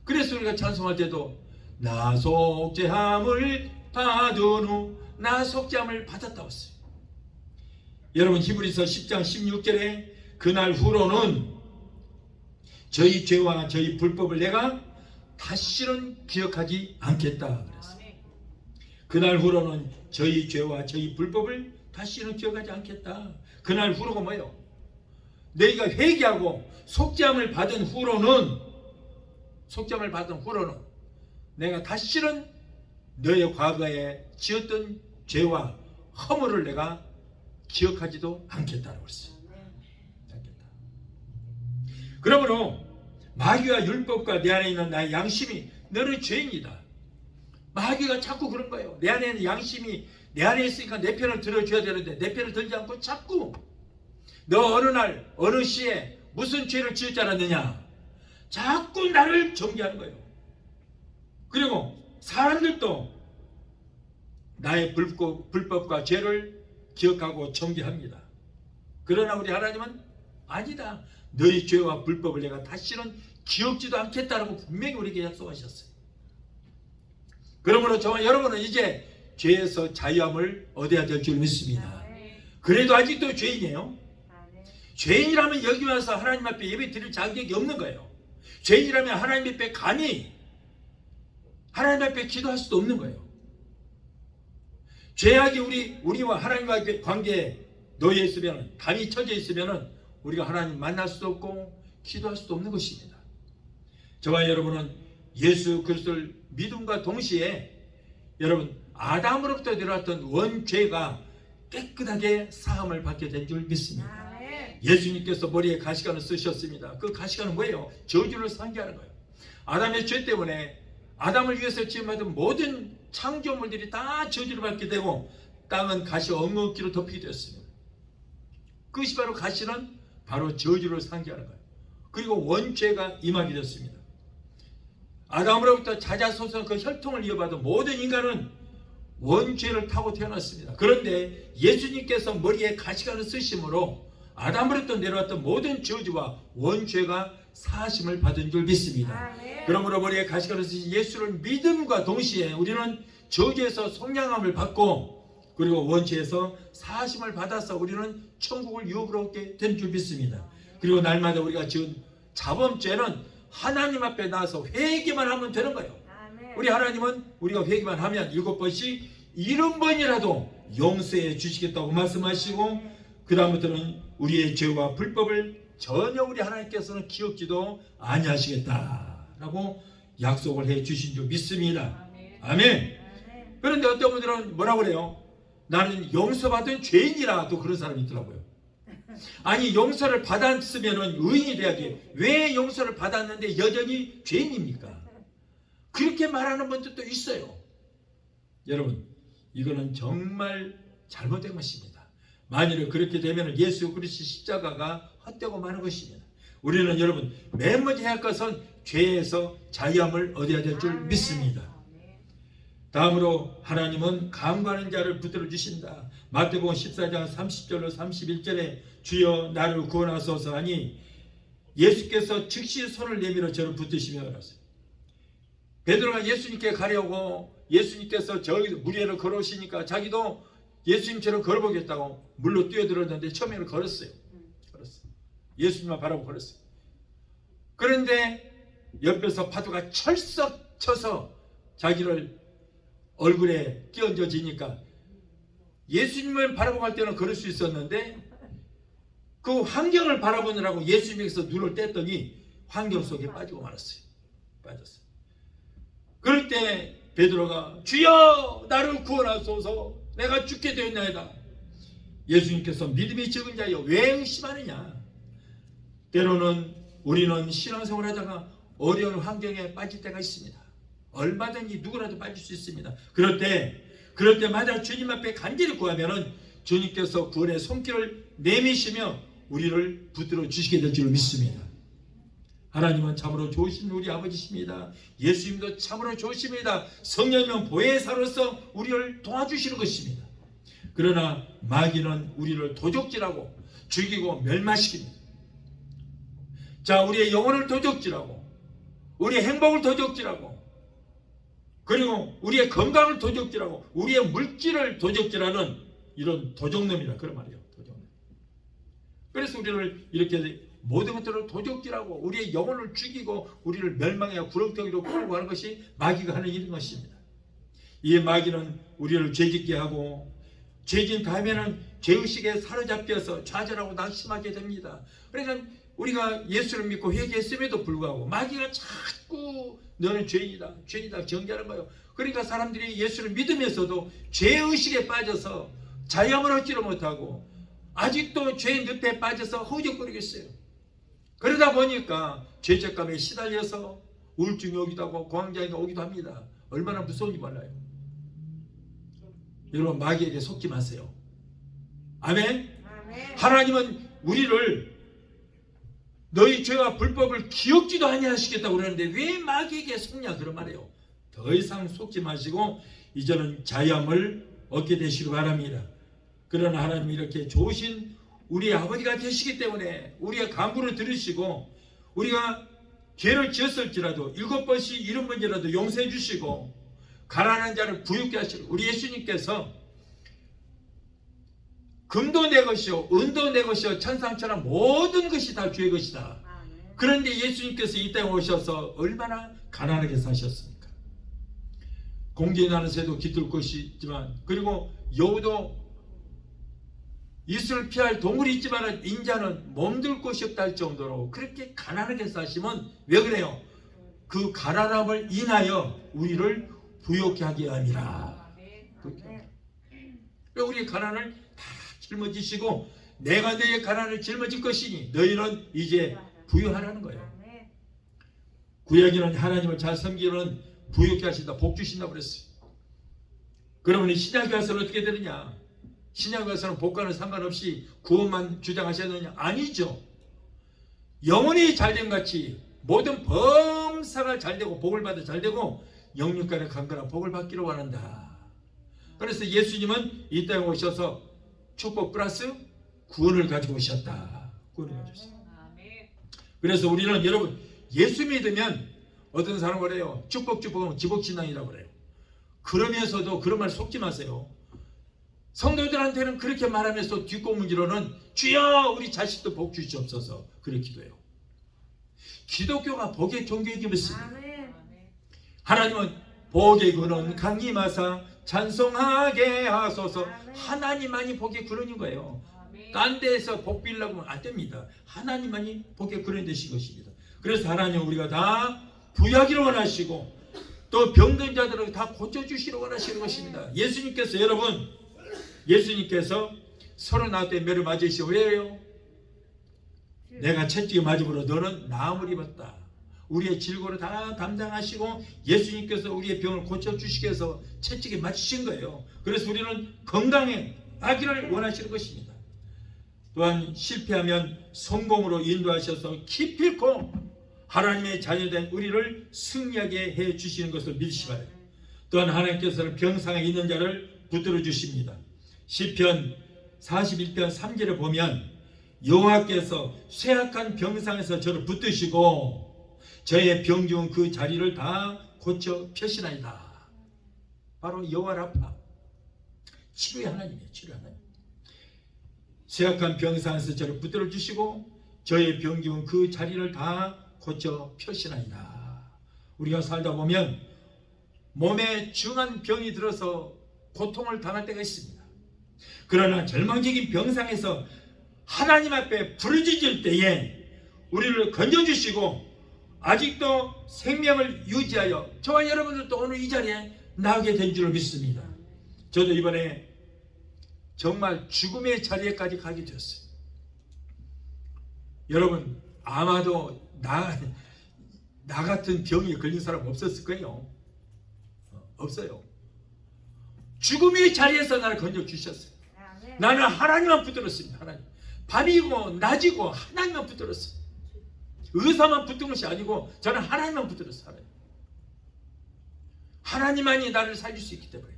그래서 우리가 찬송할 때도 나 속죄함을 받은 후 나 속죄함을 받았다고 했어요. 여러분 히브리서 10장 16절에 그날 후로는 저희 죄와 저희 불법을 내가 다시는 기억하지 않겠다 그랬어요. 그날 후로는 저희 죄와 저희 불법을 다시는 기억하지 않겠다. 그날 후로가 뭐예요? 너희가 회개하고 속죄함을 받은 후로는 내가 다시는 너의 과거에 지었던 죄와 허물을 내가 기억하지도 않겠다고 했어요. 그러므로 마귀와 율법과 내 안에 있는 나의 양심이 너는 죄인이다. 마귀가 자꾸 그런 거예요. 내 안에 있는 양심이 내 안에 있으니까 내 편을 들어줘야 되는데 내 편을 들지 않고 자꾸 너 어느 날 어느 시에 무슨 죄를 지었지 않았느냐, 자꾸 나를 정죄하는 거예요. 그리고 사람들도 나의 불법과 죄를 기억하고 정죄합니다. 그러나 우리 하나님은 아니다, 너희 죄와 불법을 내가 다시는 기억지도 않겠다라고 분명히 우리에게 약속하셨어요. 그러므로 저와 여러분은 이제 죄에서 자유함을 얻어야 될 줄 믿습니다. 그래도 아직도 죄인이에요. 죄인이라면 여기 와서 하나님 앞에 예배 드릴 자격이 없는 거예요. 죄인이라면 하나님 앞에 감히 하나님 앞에 기도할 수도 없는 거예요. 죄악이 우리와 하나님과의 관계에 놓여 있으면, 담이 쳐져 있으면 우리가 하나님 만날 수도 없고 기도할 수도 없는 것입니다. 저와 여러분은 예수 그리스도를 믿음과 동시에 여러분 아담으로부터 내려왔던 원죄가 깨끗하게 사함을 받게 된 줄 믿습니다. 예수님께서 머리에 가시관을 쓰셨습니다. 그 가시관은 뭐예요? 저주를 상기하는 거예요. 아담의 죄 때문에 아담을 위해서 지음받은 모든 창조물들이 다 저주를 받게 되고 땅은 가시 엉겅퀴로 덮이게 되었습니다. 그것이 바로 가시는 바로 저주를 상기하는 거예요. 그리고 원죄가 임하게 되었습니다. 아담으로부터 자자손손 그 혈통을 이어받은 모든 인간은 원죄를 타고 태어났습니다. 그런데 예수님께서 머리에 가시관을 쓰심으로 아담으로부터 내려왔던 모든 저주와 원죄가 사하심을 받은 줄 믿습니다. 그러므로 머리에 가시관을 쓰신 예수를 믿음과 동시에 우리는 저주에서 속량함을 받고 그리고 원죄에서 사하심을 받아서 우리는 천국을 유업으로 얻게 된 줄 믿습니다. 그리고 날마다 우리가 지은 자범죄는 하나님 앞에 나와서 회개만 하면 되는 거예요. 우리 하나님은 우리가 회개만 하면 7번씩 70번이라도 용서해 주시겠다고 말씀하시고 그 다음부터는 우리의 죄와 불법을 전혀 우리 하나님께서는 기억지도 아니하시겠다라고 약속을 해 주신 줄 믿습니다. 아멘. 그런데 어떤 분들은 뭐라고 그래요? 나는 용서받은 죄인이라 또 그런 사람이 있더라고요. 아니 용서를 받았으면 의인이 돼야지 왜 용서를 받았는데 여전히 죄인입니까? 그렇게 말하는 분들도 있어요. 여러분 이거는 정말 잘못된 것입니다. 만일 그렇게 되면 예수 그리스도의 십자가가 헛되고 마는 것입니다. 우리는 여러분 맨 먼저 해야 할 것은 죄에서 자유함을 얻어야 될 줄 믿습니다. 다음으로 하나님은 강구하는 자를 붙들어 주신다. 마태복음 14장 30절로 31절에 주여 나를 구원하소서 하니 예수께서 즉시 손을 내밀어 저를 붙드시며 그랬어요. 베드로가 예수님께 가려고 예수님께서 저기 물 위를 걸어오시니까 자기도 예수님처럼 걸어보겠다고 물로 뛰어들었는데 처음에는 걸었어요. 예수님만 바라보고 걸었어요. 그런데 옆에서 파도가 철썩 쳐서 자기를 얼굴에 끼얹어지니까 예수님을 바라보고 할 때는 걸을 수 있었는데 그 환경을 바라보느라고 예수님께서 눈을 뗐더니 환경 속에 빠지고 말았어요. 빠졌어요. 그럴 때 베드로가 주여 나를 구원하소서 내가 죽게 되었나이다. 예수님께서 믿음이 적은 자여 왜 의심하느냐. 때로는 우리는 신앙생활 하다가 어려운 환경에 빠질 때가 있습니다. 얼마든지 누구라도 빠질 수 있습니다. 그럴 때마다 주님 앞에 간절히 구하면은 주님께서 구원의 손길을 내미시며 우리를 붙들어 주시게 될 줄 믿습니다. 하나님은 참으로 좋으신 우리 아버지십니다. 예수님도 참으로 좋으십니다. 성령님은 보혜사로서 우리를 도와주시는 것입니다. 그러나 마귀는 우리를 도적질하고 죽이고 멸망시킵니다. 자, 우리의 영혼을 도적질하고 우리의 행복을 도적질하고 그리고 우리의 건강을 도적질하고 우리의 물질을 도적질하는 이런 도적놈이다 그런 말이에요. 도적놈. 그래서 우리를 이렇게 모든 것들을 도적질하고 우리의 영혼을 죽이고 우리를 멸망해 구렁텅이로 끌고 가는 것이 마귀가 하는 일인 것입니다. 이 마귀는 우리를 죄짓게 하고 죄진 다음에는 죄의식에 사로잡혀서 좌절하고 낙심하게 됩니다. 그러니까 우리가 예수를 믿고 회개했음에도 불구하고 마귀가 자꾸 너는 죄인이다 죄인이다 정죄하는 거예요. 그러니까 사람들이 예수를 믿으면서도 죄의식에 빠져서 자유함을 얻지를 못하고 아직도 죄의 늪에 빠져서 허우적거리겠어요. 그러다 보니까 죄책감에 시달려서 우울증이 오기도 하고 공황장애가 오기도 합니다. 얼마나 무서운지 몰라요. 여러분, 마귀에게 속지 마세요. 아멘. 하나님은 우리를 너희 죄와 불법을 기억지도 아니하시겠다고 그러는데 왜 마귀에게 속냐 그런 말이에요. 더 이상 속지 마시고 이제는 자유함을 얻게 되시기 바랍니다. 그러나 하나님이 이렇게 좋으신 우리 아버지가 되시기 때문에 우리의 간구를 들으시고 우리가 죄를 지었을지라도 7번씩 70번이라도 용서해 주시고 가난한 자를 부유케 하시고 우리 예수님께서 금도 내 것이요 은도 내 것이요 천상천하 모든 것이 다 주의 것이다. 그런데 예수님께서 이 땅에 오셔서 얼마나 가난하게 사셨습니까? 공중에 나는 새도 깃들 곳이 있지만 그리고 여우도 이슬을 피할 동물이 있지만 인자는 몸둘 곳이 없다 할 정도로 그렇게 가난하게 사시면 왜 그래요? 그 가난함을 인하여 우리를 부욕케 하게 함이라. 우리의 가난을 다 짊어지시고 내가 너희의 가난을 짊어질 것이니 너희는 이제 부유하라는 거예요. 구약에는 하나님을 잘 섬기는 부유케 하신다, 복 주신다 그랬어요. 그러면 신약에 와서는 어떻게 되느냐? 신약에 와서는 복과는 상관없이 구원만 주장하셨느냐? 아니죠. 영혼이 잘됨 같이 모든 범사가 잘되고 복을 받아 잘되고 영육간의 강건한 복을 받기를 원한다. 그래서 예수님은 이 땅에 오셔서 축복 플러스 구원을 가지고 오셨다. 구원을 가지고 오셨다. 그래서 우리는 여러분 예수 믿으면 어떤 사람은 그래요. 축복하면 기복신앙이라고 그래요. 그러면서도 그런 말 속지 마세요. 성도들한테는 그렇게 말하면서 뒷공문지로는 주여 우리 자식도 복 주시옵소서 그렇게 기도해요. 기독교가 복의 종교이기 믿습니다. 하나님은 복의 근원 강림하사 찬송하게 하소서. 하나님만이 복의 근원인 거예요. 딴 데에서 복 빌려고 하면 안 됩니다. 하나님만이 복의 근원이 되신 것입니다. 그래서 하나님 우리가 다 부유하기를 원하시고 또 병든 자들을 다 고쳐주시기를 원하시는 것입니다. 예수님께서 여러분 예수님께서 39대 매를 맞으시고 왜요? 내가 채찍에 맞음으로 너는 나음을 입었다. 우리의 질고를 다 담당하시고 예수님께서 우리의 병을 고쳐주시기 위해서 채찍에 맞으신 거예요. 그래서 우리는 건강해 하기를 원하시는 것입니다. 또한 실패하면 성공으로 인도하셔서 기필코 하나님의 자녀된 우리를 승리하게 해 주시는 것을 믿으시 바랍니다. 또한 하나님께서는 병상에 있는 자를 붙들어 주십니다. 시편 41편 3절에 보면 여호와께서 쇠약한 병상에서 저를 붙드시고 저의 병중 그 자리를 다 고쳐 펴시나이다. 바로 여호와 라파 치료의 하나님이에요. 치료의 하나님. 쇠약한 병상에서 저를 붙들어 주시고 저의 병중 그 자리를 다 고쳐 펴시나이다. 우리가 살다 보면 몸에 중한 병이 들어서 고통을 당할 때가 있습니다. 그러나 절망적인 병상에서 하나님 앞에 부르짖을 때에 우리를 건져주시고 아직도 생명을 유지하여 저와 여러분들도 오늘 이 자리에 나오게 된 줄 믿습니다. 저도 이번에 정말 죽음의 자리에까지 가게 되었어요. 여러분 아마도 나 같은 병이 걸린 사람 없었을 거예요. 없어요. 죽음의 자리에서 나를 건져주셨어요. 나는 하나님만 붙들었습니다. 하나님. 밤이고 낮이고 하나님만 붙들었어요. 의사만 붙든 것이 아니고 저는 하나님만 붙들었어요. 하나님. 하나님만이 나를 살릴 수 있기 때문에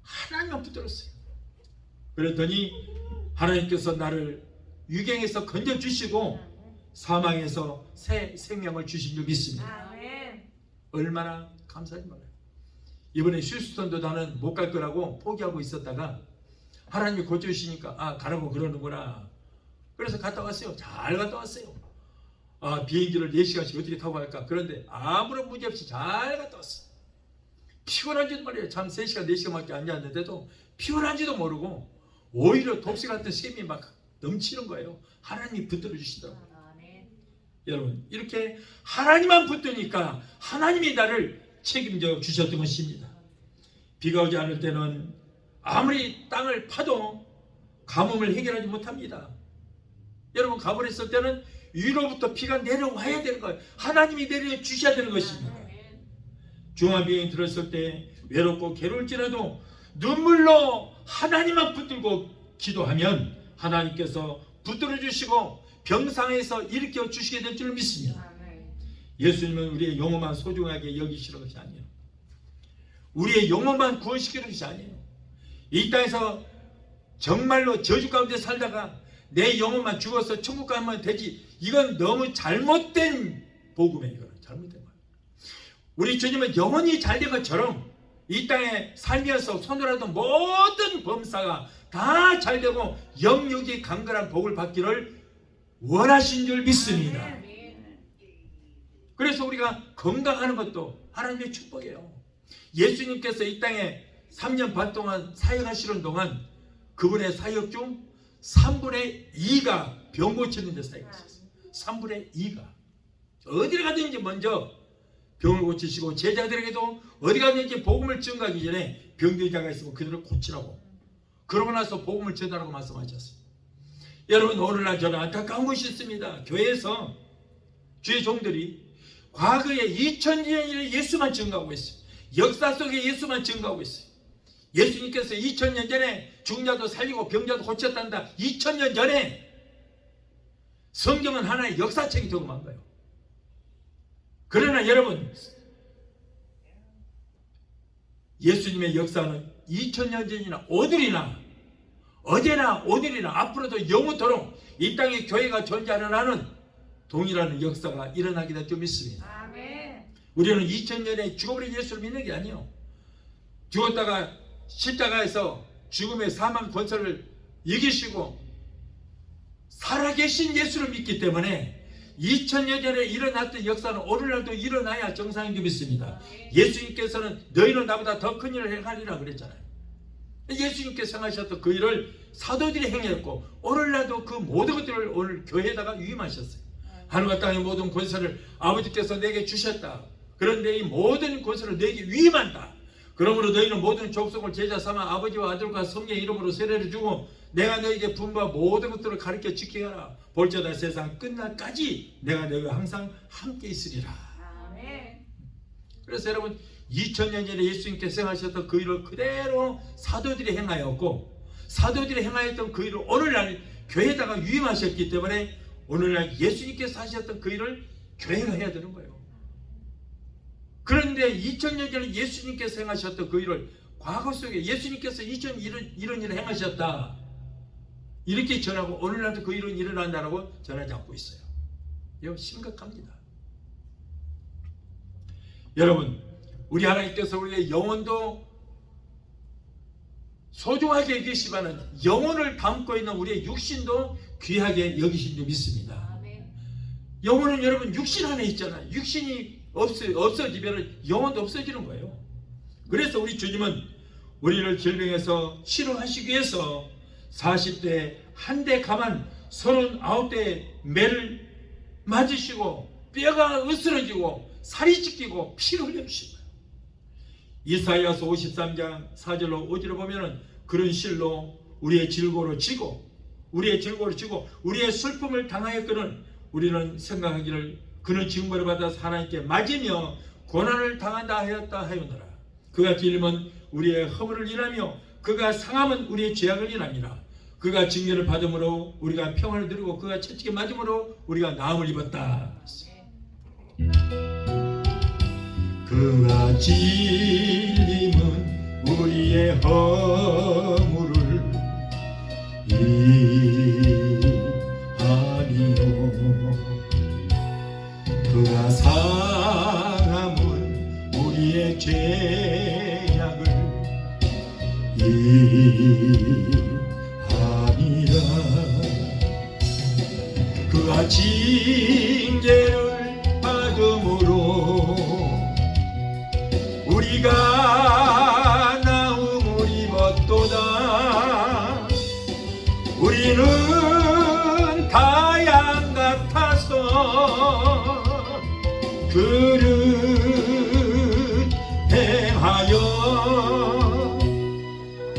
하나님만 붙들었어요. 그랬더니 하나님께서 나를 유경에서 건져주시고 사망에서 새 생명을 주신 줄 믿습니다. 얼마나 감사한지 몰라요. 이번에 휴스턴도 나는 못 갈 거라고 포기하고 있었다가 하나님이 고쳐주시니까 가라고 그러는구나. 그래서 갔다 왔어요. 잘 갔다 왔어요. 비행기를 4시간씩 어떻게 타고 갈까? 그런데 아무런 문제 없이 잘 갔다 왔어요. 피곤한지도 말이에요. 잠 3시간 4시간밖에 안 잤는데도 피곤한지도 모르고 오히려 독시 같은 셈이 막 넘치는 거예요. 하나님이 붙들어 주시더라고요. 여러분 이렇게 하나님만 붙드니까 하나님이 나를 책임져 주셨던 것입니다. 비가 오지 않을 때는 아무리 땅을 파도 가뭄을 해결하지 못합니다. 여러분 가물했을 때는 위로부터 피가 내려와야 되는 거예요. 하나님이 내려주셔야 되는 것입니다. 중환병이 들었을 때 외롭고 괴로울지라도 눈물로 하나님만 붙들고 기도하면 하나님께서 붙들어 주시고 병상에서 일으켜 주시게 될 줄 믿습니다. 예수님은 우리의 영혼만 소중하게 여기시는 것이 아니에요. 우리의 영혼만 구원시키는 것이 아니에요. 이 땅에서 정말로 저주 가운데 살다가 내 영혼만 죽어서 천국 가면 되지, 이건 너무 잘못된 복음이에요. 이거는 잘못된 거예요. 우리 주님은 영혼이 잘된 것처럼 이 땅에 살면서 손으로던 모든 범사가 다 잘되고 영육이 강건한 복을 받기를 원하신 줄 믿습니다. 그래서 우리가 건강하는 것도 하나님의 축복이에요. 예수님께서 이 땅에 3년 반 동안 사역하시는 동안 그분의 사역 중 3분의 2가 병 고치는 데 사역하셨어요. 3분의 2가 어디를 가든지 먼저 병을 고치시고, 제자들에게도 어디 가든지 복음을 증거하기 전에 병든 자가 있으면 그들을 고치라고, 그러고 나서 복음을 전하라고 말씀하셨어요. 여러분, 오늘날 저는 안타까운 것이 있습니다. 교회에서 주의 종들이 과거에 2000년에 예수만 증거하고 있어요. 역사 속에 예수만 증거하고 있어요. 예수님께서 2000년 전에 중자도 살리고 병자도 고쳤단다. 2000년 전에 성경은 하나의 역사책이 되고 만 거예요. 그러나 여러분, 예수님의 역사는 2000년 전이나 오늘이나 어제나 오늘이나 앞으로도 영원토록 이 땅에 교회가 존재하는 한은 동일한 역사가 일어나게 될 줄 믿습니다. 아멘. 우리는 2000년에 죽어버린 예수를 믿는 게 아니에요. 죽었다가 십자가에서 죽음의 사망 권세를 이기시고 살아계신 예수를 믿기 때문에 2000년 전에 일어났던 역사는 오늘날도 일어나야 정상인 줄 믿습니다. 예수님께서는 너희는 나보다 더 큰 일을 행하리라 그랬잖아요. 예수님께서 행하셨던 그 일을 사도들이 행했고, 오늘날도 그 모든 것들을 오늘 교회에다가 위임하셨어요. 하늘과 땅의 모든 권세를 아버지께서 내게 주셨다. 그런데 이 모든 권세를 내게 위임한다. 그러므로 너희는 모든 족속을 제자 삼아 아버지와 아들과 성령의 이름으로 세례를 주고 내가 너희에게 분바 모든 것들을 가르쳐 지키게 하라. 볼지어다 세상 끝날까지 내가 너희와 항상 함께 있으리라. 아멘. 그래서 여러분, 2000년 전에 예수님께서 행하셨던 그 일을 그대로 사도들이 행하였고, 사도들이 행하였던 그 일을 오늘날 교회에다가 위임하셨기 때문에 오늘날 예수님께서 하셨던 그 일을 교회가 해야 되는 거예요. 그런데 2000년 전에 예수님께서 행하셨던 그 일을 과거 속에 예수님께서 이런 일을 행하셨다 이렇게 전하고 오늘날도 그 일은 일어난다라고 전하지 않고 있어요. 이거 심각합니다. 여러분, 우리 하나님께서 우리의 영혼도 소중하게 여기시지만 영혼을 담고 있는 우리의 육신도 귀하게 여기신 줄 믿습니다. 아멘. 영혼은 여러분 육신 안에 있잖아요. 육신이 없어지면 영혼도 없어지는 거예요. 그래서 우리 주님은 우리를 질병에서 치료하시기 위해서 40대 한 대 가만 39대 매를 맞으시고 뼈가 으스러지고 살이 찢기고 피를 흘려주신 거예요. 이사야서 53장 4절로 5절을 보면은 그런 실로 우리의 질고를 지고 우리의 슬픔을 당하였거든 우리는 생각하기를 그는 징벌을 받아서 하나님께 맞으며 고난을 당한다 하였다 하였노라. 그가 찔림은 우리의 허물을 인하며 그가 상함은 우리의 죄악을 인함이라. 그가 징계를 받음으로 우리가 평안을 누리고 그가 채찍에 맞음으로 우리가 나음을 입었다. 그가 찔림은 우리의 허물을 인하며 그가 상함은 우리의 죄악을 인하니라. 그가 징계를 받음으로 우리가 나음을 입었도다. 우리는 다 양 같아서 그릇 행하여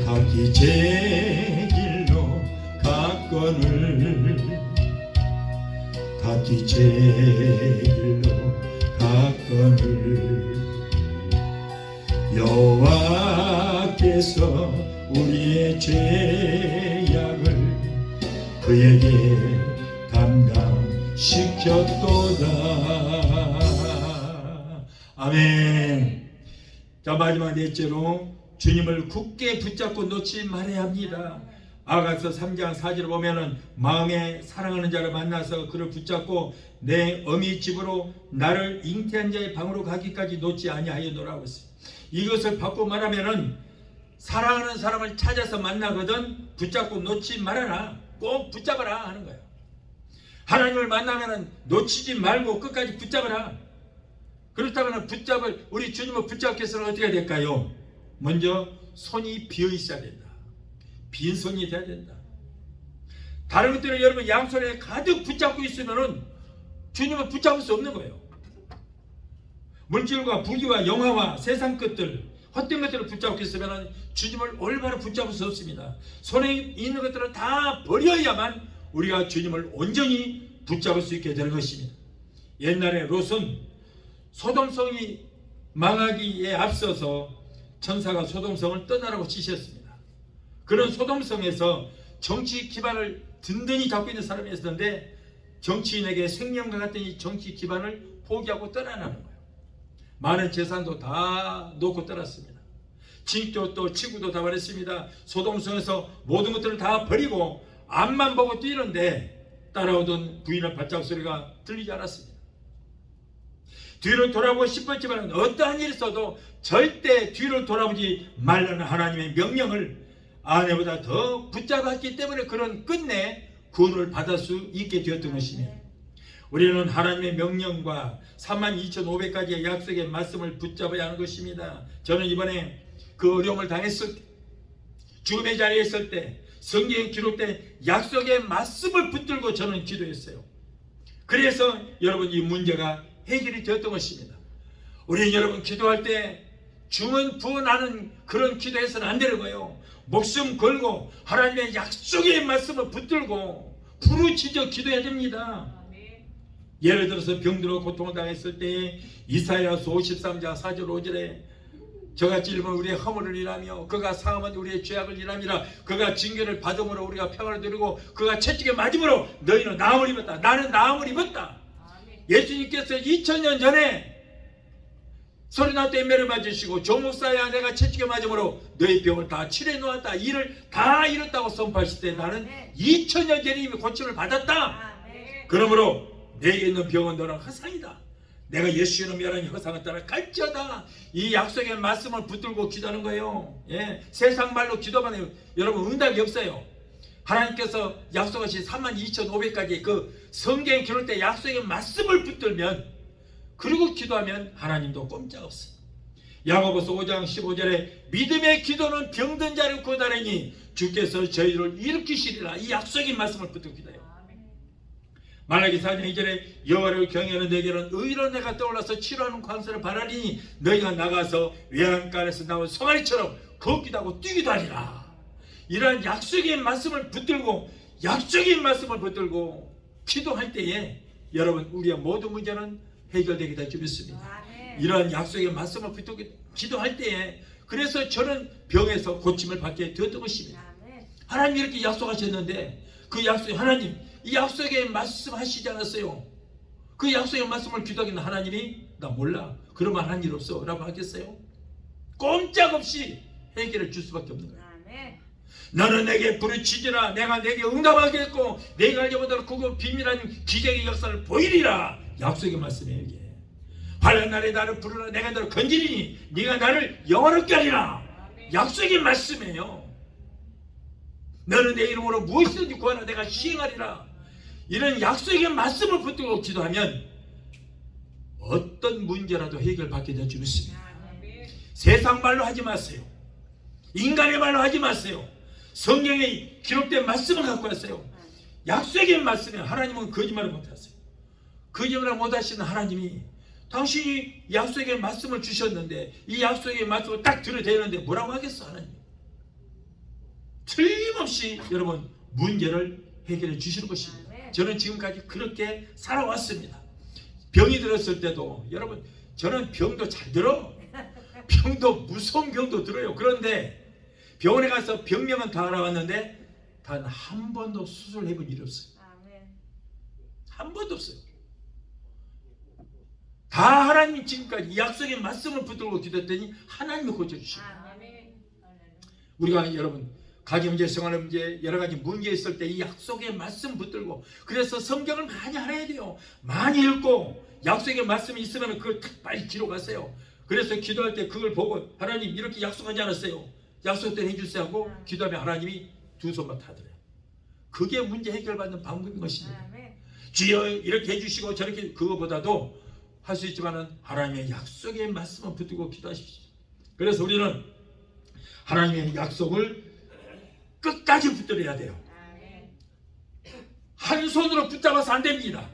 각기 제 길로 갔거늘 각기 지체 길로 갔거늘 여호와께서 우리의 죄악을 그에게 감당시켰도다. 아멘. 자, 마지막 넷째로 주님을 굳게 붙잡고 놓지 말아야 합니다. 아가서 3장 4절을 보면은 마음에 사랑하는 자를 만나서 그를 붙잡고 내 어미 집으로 나를 잉태한 자의 방으로 가기까지 놓지 아니하였노라고 했어요. 이것을 바꿔 말하면은 사랑하는 사람을 찾아서 만나거든 붙잡고 놓지 말아라, 꼭 붙잡아라 하는 거예요. 하나님을 만나면은 놓치지 말고 끝까지 붙잡아라. 그렇다면 우리 주님을 붙잡기 위해서는 어떻게 해야 될까요? 먼저 손이 비어 있어야 된다. 빈손이 돼야 된다. 다른 것들은 여러분 양손에 가득 붙잡고 있으면은 주님을 붙잡을 수 없는 거예요. 물질과 부귀와 영화와 세상 것들, 헛된 것들을 붙잡고 있으면 주님을 올바로 붙잡을 수 없습니다. 손에 있는 것들을 다 버려야만 우리가 주님을 온전히 붙잡을 수 있게 되는 것입니다. 옛날에 롯은 소돔성이 망하기에 앞서서 천사가 소돔성을 떠나라고 지시했습니다. 그런 소돔성에서 정치 기반을 든든히 잡고 있는 사람이었는데 정치인에게 생명과 같은 이 정치 기반을 포기하고 떠나는 거예요. 많은 재산도 다 놓고 떠났습니다. 진격도 치구도 다 버렸습니다. 소돔성에서 모든 것들을 다 버리고 앞만 보고 뛰는데 따라오던 부인의 발자국 소리가 들리지 않았습니다. 뒤로 돌아보고 싶었지만 어떠한 일이 있어도 절대 뒤를 돌아보지 말라는 하나님의 명령을 아내보다 더 붙잡았기 때문에 그런 끝내 구원을 받을 수 있게 되었던 것입니다. 우리는 하나님의 명령과 32,500가지의 약속의 말씀을 붙잡아야 하는 것입니다. 저는 이번에 그 어려움을 당했을 때, 죽음의 자리에 있을 때 성경에 기록된 약속의 말씀을 붙들고 저는 기도했어요. 그래서 여러분 이 문제가 해결이 되었던 것입니다. 우리는 여러분 기도할 때 중언 부언하는 그런 기도해서는 안 되는 거예요. 목숨 걸고 하나님의 약속의 말씀을 붙들고 부르짖어 기도해야 됩니다. 예를 들어서 병들어 고통을 당했을 때 이사야서 53장 4절 5절에 저가 찔리면 우리의 허물을 인하며 그가 상함은 우리의 죄악을 인함이라. 그가 징계를 받음으로 우리가 평안을 누리고 그가 채찍에 맞음으로 너희는 나음을 입었다. 나는 나음을 입었다. 예수님께서 2000년 전에 소리난 땜매를 맞으시고 조목사야 내가 채찍에 맞음으로 너희 병을 다 치료해 놓았다. 일을 다 이뤘다고 선포하실 때 나는 2000년 전에 이미 고침을 받았다. 그러므로 내게 있는 병은 너는 허상이다. 내가 예수 이름으로 멸하니 허상을 따라 갈지어다. 이 약속의 말씀을 붙들고 기도하는 거예요. 예, 세상 말로 기도하면 여러분 응답이 없어요. 하나님께서 약속하신 32,500가지 그 성경에 기록된 약속의 말씀을 붙들면 그리고 기도하면 하나님도 꼼짝없어요. 야고보서 5장 15절에 믿음의 기도는 병든 자를 구하나니 주께서 저희를 일으키시리라. 이 약속의 말씀을 붙들고 기도해요. 말라기 4장 2절에 여호와를 경외하는 내게는 의로운 내가 떠올라서 치료하는 광선을 바라니 너희가 나가서 외양간에서 나온 송아리처럼 걷기도 하고 뛰기도 하리라. 이러한 약속의 말씀을 붙들고 약속의 말씀을 붙들고 기도할 때에 여러분 우리의 모든 문제는 해결되게 될 줄 믿습니다. 이러한 약속의 말씀을 붙들고 기도할 때에 그래서 저는 병에서 고침을 받게 되었던 것입니다. 하나님 이렇게 약속하셨는데 그 약속 하나님 이 약속에 말씀하시지 않았어요. 그 약속의 말씀을 기도하기는 하나님이 나 몰라 그러면 한 일 없어 라고 하겠어요? 꼼짝없이 해결을 줄 수밖에 없는 거예요. 너는 내게 부르짖으라 내가 내게 응답하겠고 내가 알기보다 그거 비밀한 기적의 역사를 보이리라. 약속의 말씀이에요. 이게 환난 날에 나를 부르라 내가 너를 건지리니 네가 나를 영원롭게 하리라. 약속의 말씀이에요. 너는 내 이름으로 무엇이든지 구하라 내가 시행하리라. 이런 약속의 말씀을 붙들고 기도하면 어떤 문제라도 해결받게 될 줄 믿습니다. 세상 말로 하지 마세요. 인간의 말로 하지 마세요. 성경에 기록된 말씀을 갖고 하세요. 약속의 말씀에 하나님은 거짓말을 못하세요. 거짓말을 못하시는 하나님이 당신이 약속의 말씀을 주셨는데 이 약속의 말씀을 딱 들어대는데 뭐라고 하겠어 하나님. 틀림없이 여러분 문제를 해결해 주시는 것입니다. 저는 지금까지 그렇게 살아왔습니다. 병이 들었을 때도 여러분 저는 병도 잘 들어. 병도 무서운 병도 들어요. 그런데 병원에 가서 병명은 다 알아왔는데 단 한 번도 수술해 본 일이 없어요. 한 번도 없어요. 다 하나님 지금까지 약속의 말씀을 붙들고 기도했더니 하나님이 고쳐주시고, 우리가 여러분 가정문제, 생활 문제, 여러 가지 문제 있을 때 이 약속의 말씀 붙들고, 그래서 성경을 많이 알아야 돼요. 많이 읽고 약속의 말씀이 있으면 그걸 빨리 기록하세요. 그래서 기도할 때 그걸 보고 하나님 이렇게 약속하지 않았어요, 약속대로 해주세요 하고 기도하면 하나님이 두 손만 타더래요. 그게 문제 해결받는 방법인 것입니다. 주여 이렇게 해주시고 저렇게, 그거보다도 할 수 있지만은 하나님의 약속의 말씀을 붙들고 기도하십시오. 그래서 우리는 하나님의 약속을 끝까지 붙들어야 돼요. 한 손으로 붙잡아서 안 됩니다.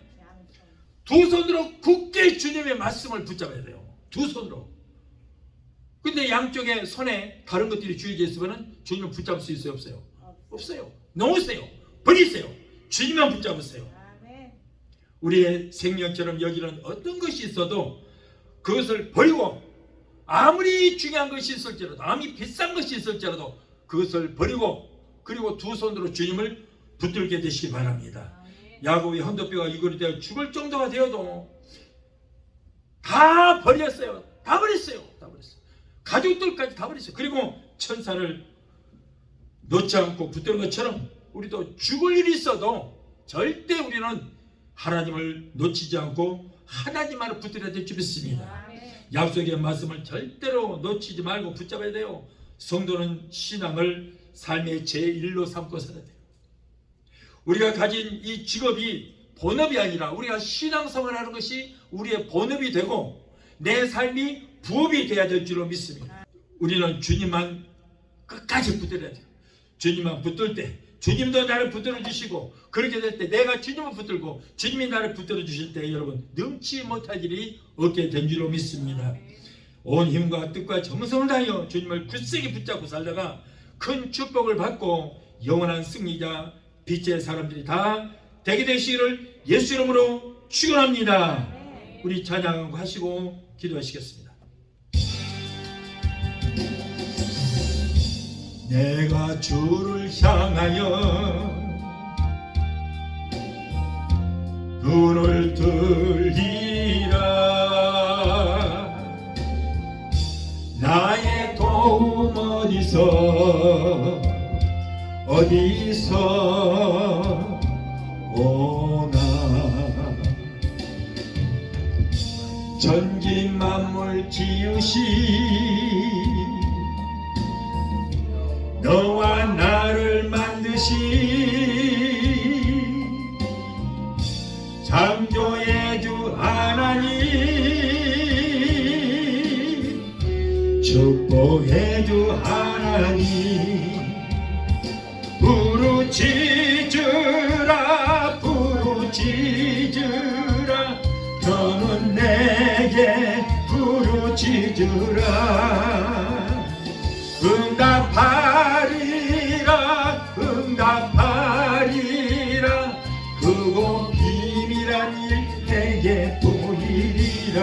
두 손으로 굳게 주님의 말씀을 붙잡아야 돼요. 두 손으로. 근데 양쪽에 손에 다른 것들이 주의져 있으면 주님을 붙잡을 수 있어요, 없어요? 없어요. 놓으세요. 버리세요. 주님만 붙잡으세요. 우리의 생명처럼 여기는 어떤 것이 있어도 그것을 버리고, 아무리 중요한 것이 있을지라도, 아무리 비싼 것이 있을지라도 그것을 버리고, 그리고 두 손으로 주님을 붙들게 되시기 바랍니다. 야곱이 헌도뼈가 이골이 되어 죽을 정도가 되어도 다 버렸어요. 다 버렸어요. 다 버렸어요. 가족들까지 다 버렸어요. 그리고 천사를 놓지 않고 붙드는 것처럼 우리도 죽을 일이 있어도 절대 우리는 하나님을 놓치지 않고 하나님만을 붙들어야 될 줄 믿습니다. 약속의 말씀을 절대로 놓치지 말고 붙잡아야 돼요. 성도는 신앙을 삶의 제1로 삼고 살아야 돼요. 우리가 가진 이 직업이 본업이 아니라 우리가 신앙생활을 하는 것이 우리의 본업이 되고 내 삶이 부업이 되어야 될 줄로 믿습니다. 우리는 주님만 끝까지 붙들어야 돼요. 주님만 붙들 때 주님도 나를 붙들어 주시고, 그렇게 될 때 내가 주님을 붙들고 주님이 나를 붙들어 주실 때 여러분 능치 못할 일이 없게 된 줄로 믿습니다. 온 힘과 뜻과 정성을 다하여 주님을 굳세게 붙잡고 살다가 큰 축복을 받고 영원한 승리자 빛의 사람들이 다 되게 되시기를 예수 이름으로 축원합니다. 우리 찬양하시고 기도하시겠습니다. 내가 주를 향하여 눈을 들리라. 나의 도움 어디서 오나. 전진 만물 지으시 너와 나를 만드시 창조의 주 하나님, 축복의 주 하나님, 부르짖으라 부르짖으라 너는 내게 부르짖으라. 응답하리라 응답하리라. 크고 비밀한 일 내게 보이리라.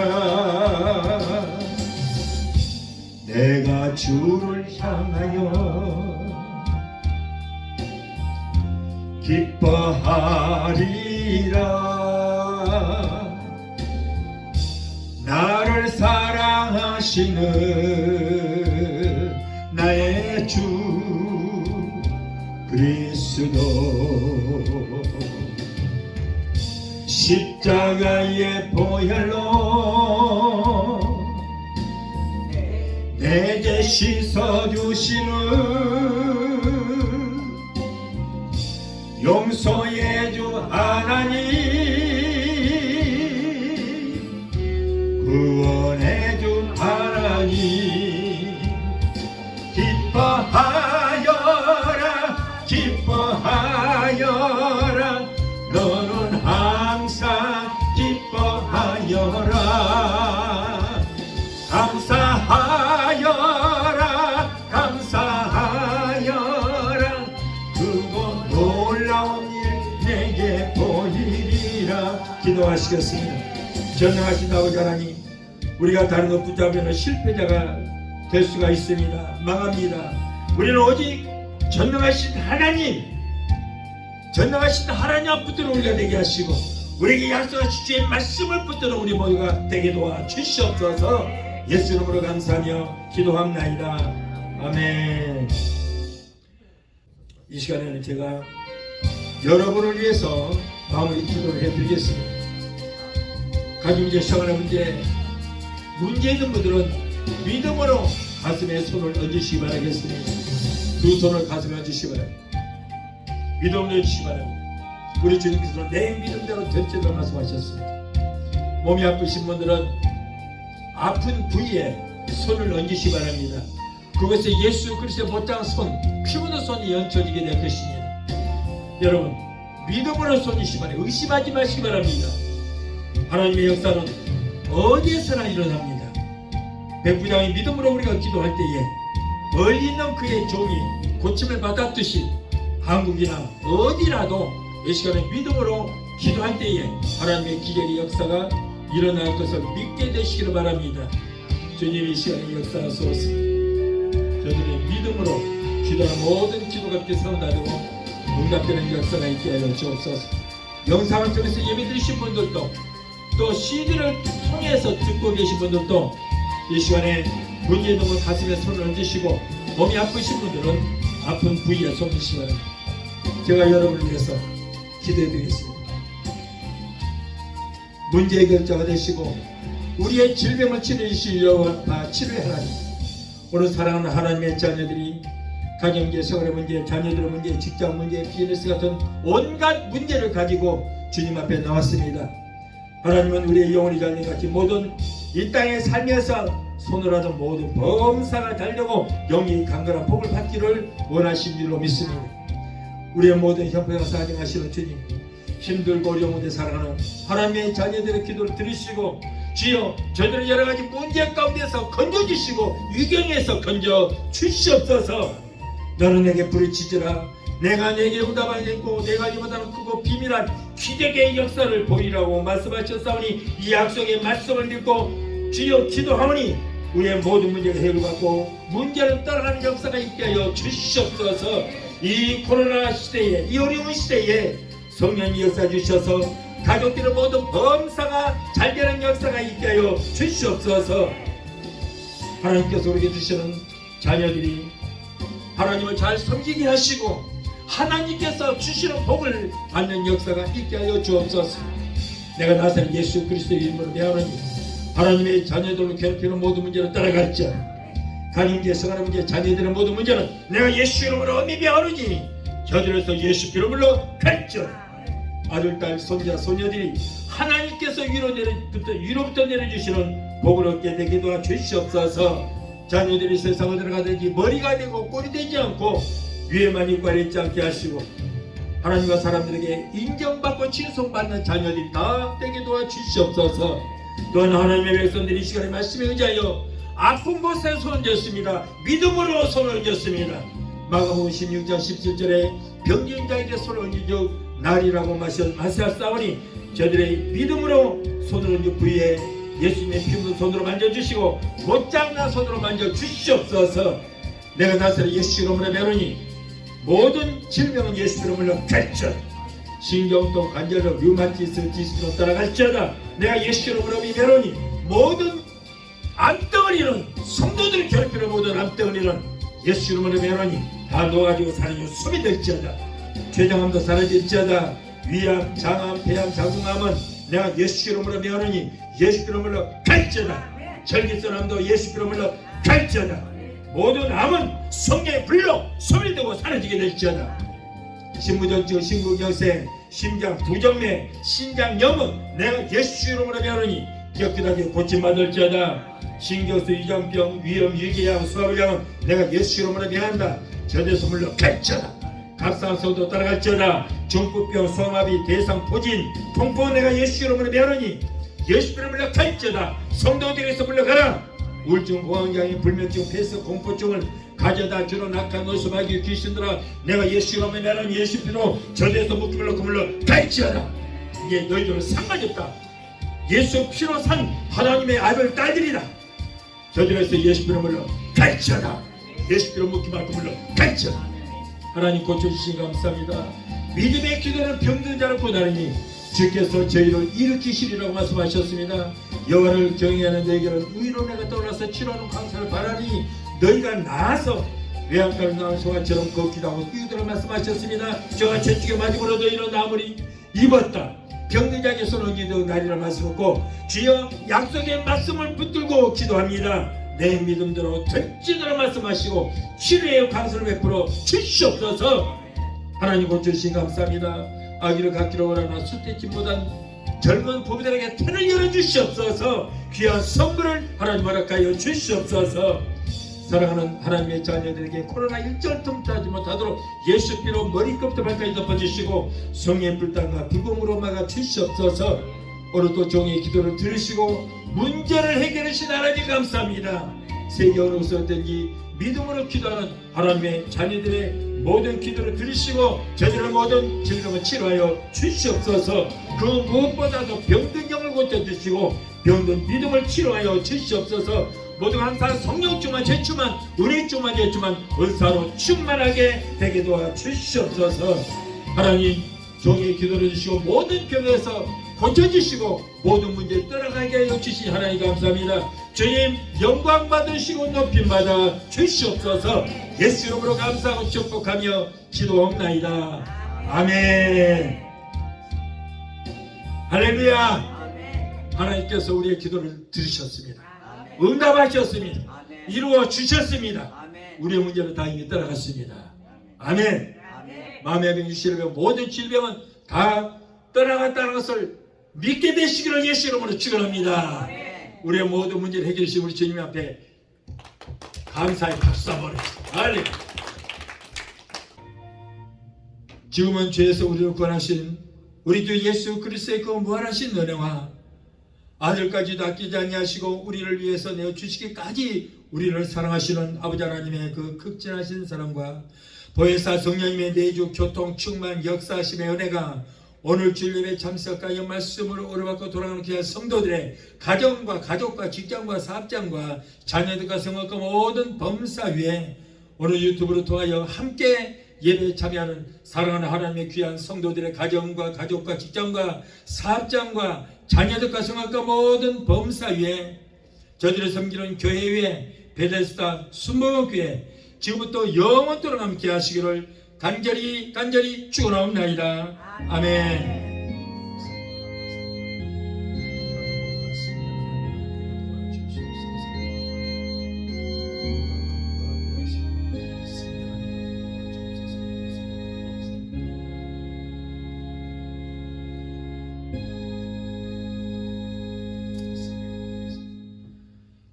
내가 주를 향하여 기뻐하리라. 나를 사랑하시는 나의 주 그리스도, 십자가의 보혈로 내게 씻어주시는 용서의 주 하나님, 구원의 주 하나님, 기뻐하여라 기뻐하여라. 너는 항상 기뻐하여라. 감사하여라 감사하여라. 그곳 놀라운 일 내게 보여 기도하시겠습니다. 전능하신 아버지 하나님, 우리가 다른 것 붙잡으면 실패자가 될 수가 있습니다. 망합니다. 우리는 오직 전능하신 하나님, 전능하신 하나님 앞부터 우리가 되게 하시고 우리에게 약속하신 주의 말씀을 붙들어 우리 모두가 되게 도와 주시옵소서. 예수 이름으로 감사하며 기도합나이다. 아멘. 이 시간에는 제가 여러분을 위해서 마무리 기도를 해드리겠습니다. 가정문제, 생활의 문제 있는 분들은 믿음으로 가슴에 손을 얹으시기 바라겠습니다. 두 손을 가슴에 얹으시기 바랍니다. 믿음으로 얹으시기 바랍니다. 우리 주님께서 내 믿음대로 될지도 말씀하셨습니다. 몸이 아프신 분들은 아픈 부위에 손을 얹으시기 바랍니다. 그것에 예수 그리스도의 못장한 손, 피 묻은 손이 얹혀지게 될 것입니다. 여러분, 믿음으로 손이시기 바랍니다. 의심하지 마시기 바랍니다. 하나님의 역사는 어디에서나 일어납니다. 백부장의 믿음으로 우리가 기도할 때에 멀리 있는 그의 종이 고침을 받았듯이 한국이나 어디라도 이 시간에 믿음으로 기도할 때에 하나님의 기적의 역사가 일어날 것을 믿게 되시기를 바랍니다. 주님이 이 시간에 역사하소서. 저들의 믿음으로 기도하는 모든 기도가 이렇게 사운다되고 응답되는 역사가 있게 하여 주옵소서. 영상을 통해서 예배드리신 분들도 또 CD를 통해서 듣고 계신 분들도 이 시간에 문제 있는 분 가슴에 손을 얹으시고 몸이 아프신 분들은 아픈 부위에 손을 얹으시기 바랍니다. 제가 여러분을 위해서 기도해 드리겠습니다. 문제 해결자가 되시고 우리의 질병을 치료해 주실 여호와 치료의 하나님, 오늘 사랑하는 하나님의 자녀들이 가정문제, 생활의 문제, 자녀들의 문제, 직장 문제, 비즈니스 같은 온갖 문제를 가지고 주님 앞에 나왔습니다. 하나님은 우리의 영혼이 잘된같이 모든 이 땅에 살면서 손을 하던 모든 범사가 잘되고 영이 강건한 복을 받기를 원하신 줄로 믿습니다. 우리의 모든 형편을 사정하시는 주님, 힘들고 어려운 데 살아가는 하나님의 자녀들의 기도를 들으시고 주여 저들의 여러가지 문제 가운데서 건져주시고 위경에서 건져주시옵소서. 너는 내게 부르짖으라. 내가 내게 응답하겠고 내가 이보다는 크고 비밀한 기적의 역사를 보이라고 말씀하셨사오니 이 약속의 말씀을 믿고 주여 기도하오니 우리의 모든 문제가 해결받고 문제를 따라가는 역사가 있게 하여 주시옵소서. 이 코로나 시대에, 이 어려운 시대에 성령이 역사 주셔서 가족들의 모든 범사가 잘되는 역사가 있게 하여 주시옵소서. 하나님께서 우리에게 주시는 자녀들이 하나님을 잘 섬기게 하시고 하나님께서 주시는 복을 받는 역사가 있게 하여 주옵소서. 내가 나사렛 예수 그리스도의 이름으로 명하노니 하나님의 자녀들로 괴롭히는 모든 문제를 따라갈지어다. 가정문제, 생활의 문제, 자녀들의 모든 문제는 내가 예수 이름으로 엄히 명하노니 저들에서 예수 이름으로 갈지어다. 아들, 딸, 손자, 손녀들이 하나님께서 위로부터 내려주시는 복을 얻게 되게 도와주시옵소서. 자녀들이 세상을 들어가든지 머리가 되고 꼴이 되지 않고 위에만 있고 아래 있지 않게 하시고 하나님과 사람들에게 인정받고 칭송받는 자녀들이 다 되게 도와주시옵소서. 또한 하나님의 백성들이 이 시간에 말씀에 의지하여 아픈 곳에 손을 얹었습니다. 믿음으로 손을 얹었습니다. 마가복음 16장 17절에 병진 자에게 손을 얹은 즉 날이라고 말씀하사오니 저들의 믿음으로 손을 얹은 부위에 예수님의 피 묻은 손으로 만져주시고 곧장난 손으로 만져주시옵소서. 내가 나사렛 예수 이름으로 명하노니 모든 질병은 예수 이름으로 갈지어다. 신경통, 관절염, 류마티스, 디스크로 따라갈지어다. 내가 예수 이름으로 명하노니 모든 암덩어리는 성도들을 괴롭히는 모든 암덩어리는 예수 이름으로 명하노니 다 놓아가지고 사라지고 숨이 될지어다. 췌장암도 사라질지어다. 위암, 장암, 폐암, 자궁암은 내가 예수 이름으로 명하노니 예수 이름으로 갈지어다. 절기선암도 예수 이름으로 갈지어다. 모든 암은 성령의 불로 소멸되고 사라지게 될지어다. 신부전증, 심근경색, 심장 부정맥, 신장염은 내가 예수 이름으로 명하노니 깨끗하게 고침받을지어다. 신경수, 위장병, 위염, 위궤양, 소화불량은 내가 예수 이름으로 명한다. 저들에서 물러갈지어다. 갑상선도 따라갈지어다. 중풍병, 소마비, 대상, 포진, 통풍은 내가 예수 이름으로 명하노니 예수 이름으로 갈지어다. 성도들에서 물러가라. 우울증, 공황장애, 불면증, 폐스, 공포증을 가져다 주는 악한 노수마귀 귀신들아 내가 예수 이름으로 명하노니 예수 피로 저들에서 묶임을 놓고 물러갈지어다. 이게 너희들은 상관이 없다. 예수 피로 산 하나님의 아들 딸들이다. 저들에서 예수 피로 물러 갈지어다. 예수 피로 묻기 말고 물러 갈지어다. 하나님 고쳐주신 감사합니다. 믿음의 기도는 병든 자를 고나르니 주께서 저희를 일으키시리라고 말씀하셨습니다. 여호와를 경외하는 너희에게는 의로운해가 떠올라서 치료하는 광사를 바라니 너희가 나아서 외양간을 낳은 소관처럼 걷기도 하고 뛰도록 말씀하셨습니다. 저가 채찍에 맞음으로 너희는 나무리 입었다. 병든 자에게 손을 기도 나리라 말씀하고 주여 약속의 말씀을 붙들고 기도합니다. 내 믿음대로 될지도록 말씀하시고 치료의 광선을 베풀어 주시옵소서. 하나님 고쳐주신 감사합니다. 아기를 갖기로 원하나 수태팀보단 젊은 부부들에게 태를 열어주시옵소서. 귀한 선물을 하나님 허락하여 주시옵소서. 사랑하는 하나님의 자녀들에게 코로나 일절 틈타지 못하도록 예수 피로 머리끝부터 발까지 덮어주시고 성의 불단과 불공으로 막아 주시옵소서. 오늘도 종의 기도를 들으시고 문제를 해결하신 하나님 감사합니다. 세계 어느 곳에든지 믿음으로 기도하는 하나님의 자녀들의 모든 기도를 들으시고 저들의 모든 질병을 치료하여 주시옵소서. 그 무엇보다도 병든 영을 고쳐주시고 병든 믿음을 치료하여 주시옵소서. 모두가 항상 성령 충만 제충만 은혜 충만 제충만 은사로 충만하게 되게 도와주시옵소서. 하나님 종의 기도를 주시고 모든 병에서 고쳐주시고 모든 문제를 떠나가게 하여 주신 하나님 감사합니다. 주님 영광 받으시고 높임 받아 주시옵소서. 예수 이름으로 감사하고 축복하며 기도옵나이다. 아멘. 할렐루야. 하나님께서 우리의 기도를 들으셨습니다. 응답하셨습니다. 이루어 주셨습니다. 우리의 문제는 다 이미 떠나갔습니다. 아멘. 마음의 병 유시려면 모든 질병은 다 떠나갔다는 것을 믿게 되시기를 예수 이름으로 축원합니다. 우리의 모든 문제를 해결해 주신 우리 주님 앞에 감사의 박수 한번 할렐루야. 지금은 죄에서 우리를 구원하신 우리 주 예수 그리스도의 그 무한하신 은혜와 아들까지도 아끼지 아니하시고 우리를 위해서 내어주시기까지 우리를 사랑하시는 아버지 하나님의 그 극진하신 사랑과 보혜사 성령님의 내주 교통 충만 역사하심의 은혜가 오늘 주일 예배 참석하여 말씀으로 오래받고 돌아가는 귀한 성도들의 가정과 가족과 직장과 사업장과 자녀들과 성업과 모든 범사 위에 오늘 유튜브를 통하여 함께 예배에 참여하는 사랑하는 하나님의 귀한 성도들의 가정과 가족과 직장과 사업장과 자녀들과 성악과 모든 범사 위에 저들을 섬기는 교회 위에 베데스다 순복음교회 지금부터 영원토록 함께 하시기를 간절히 축원하옵나이다. 아멘.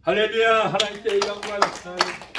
할렐루야. 하나님께 영광.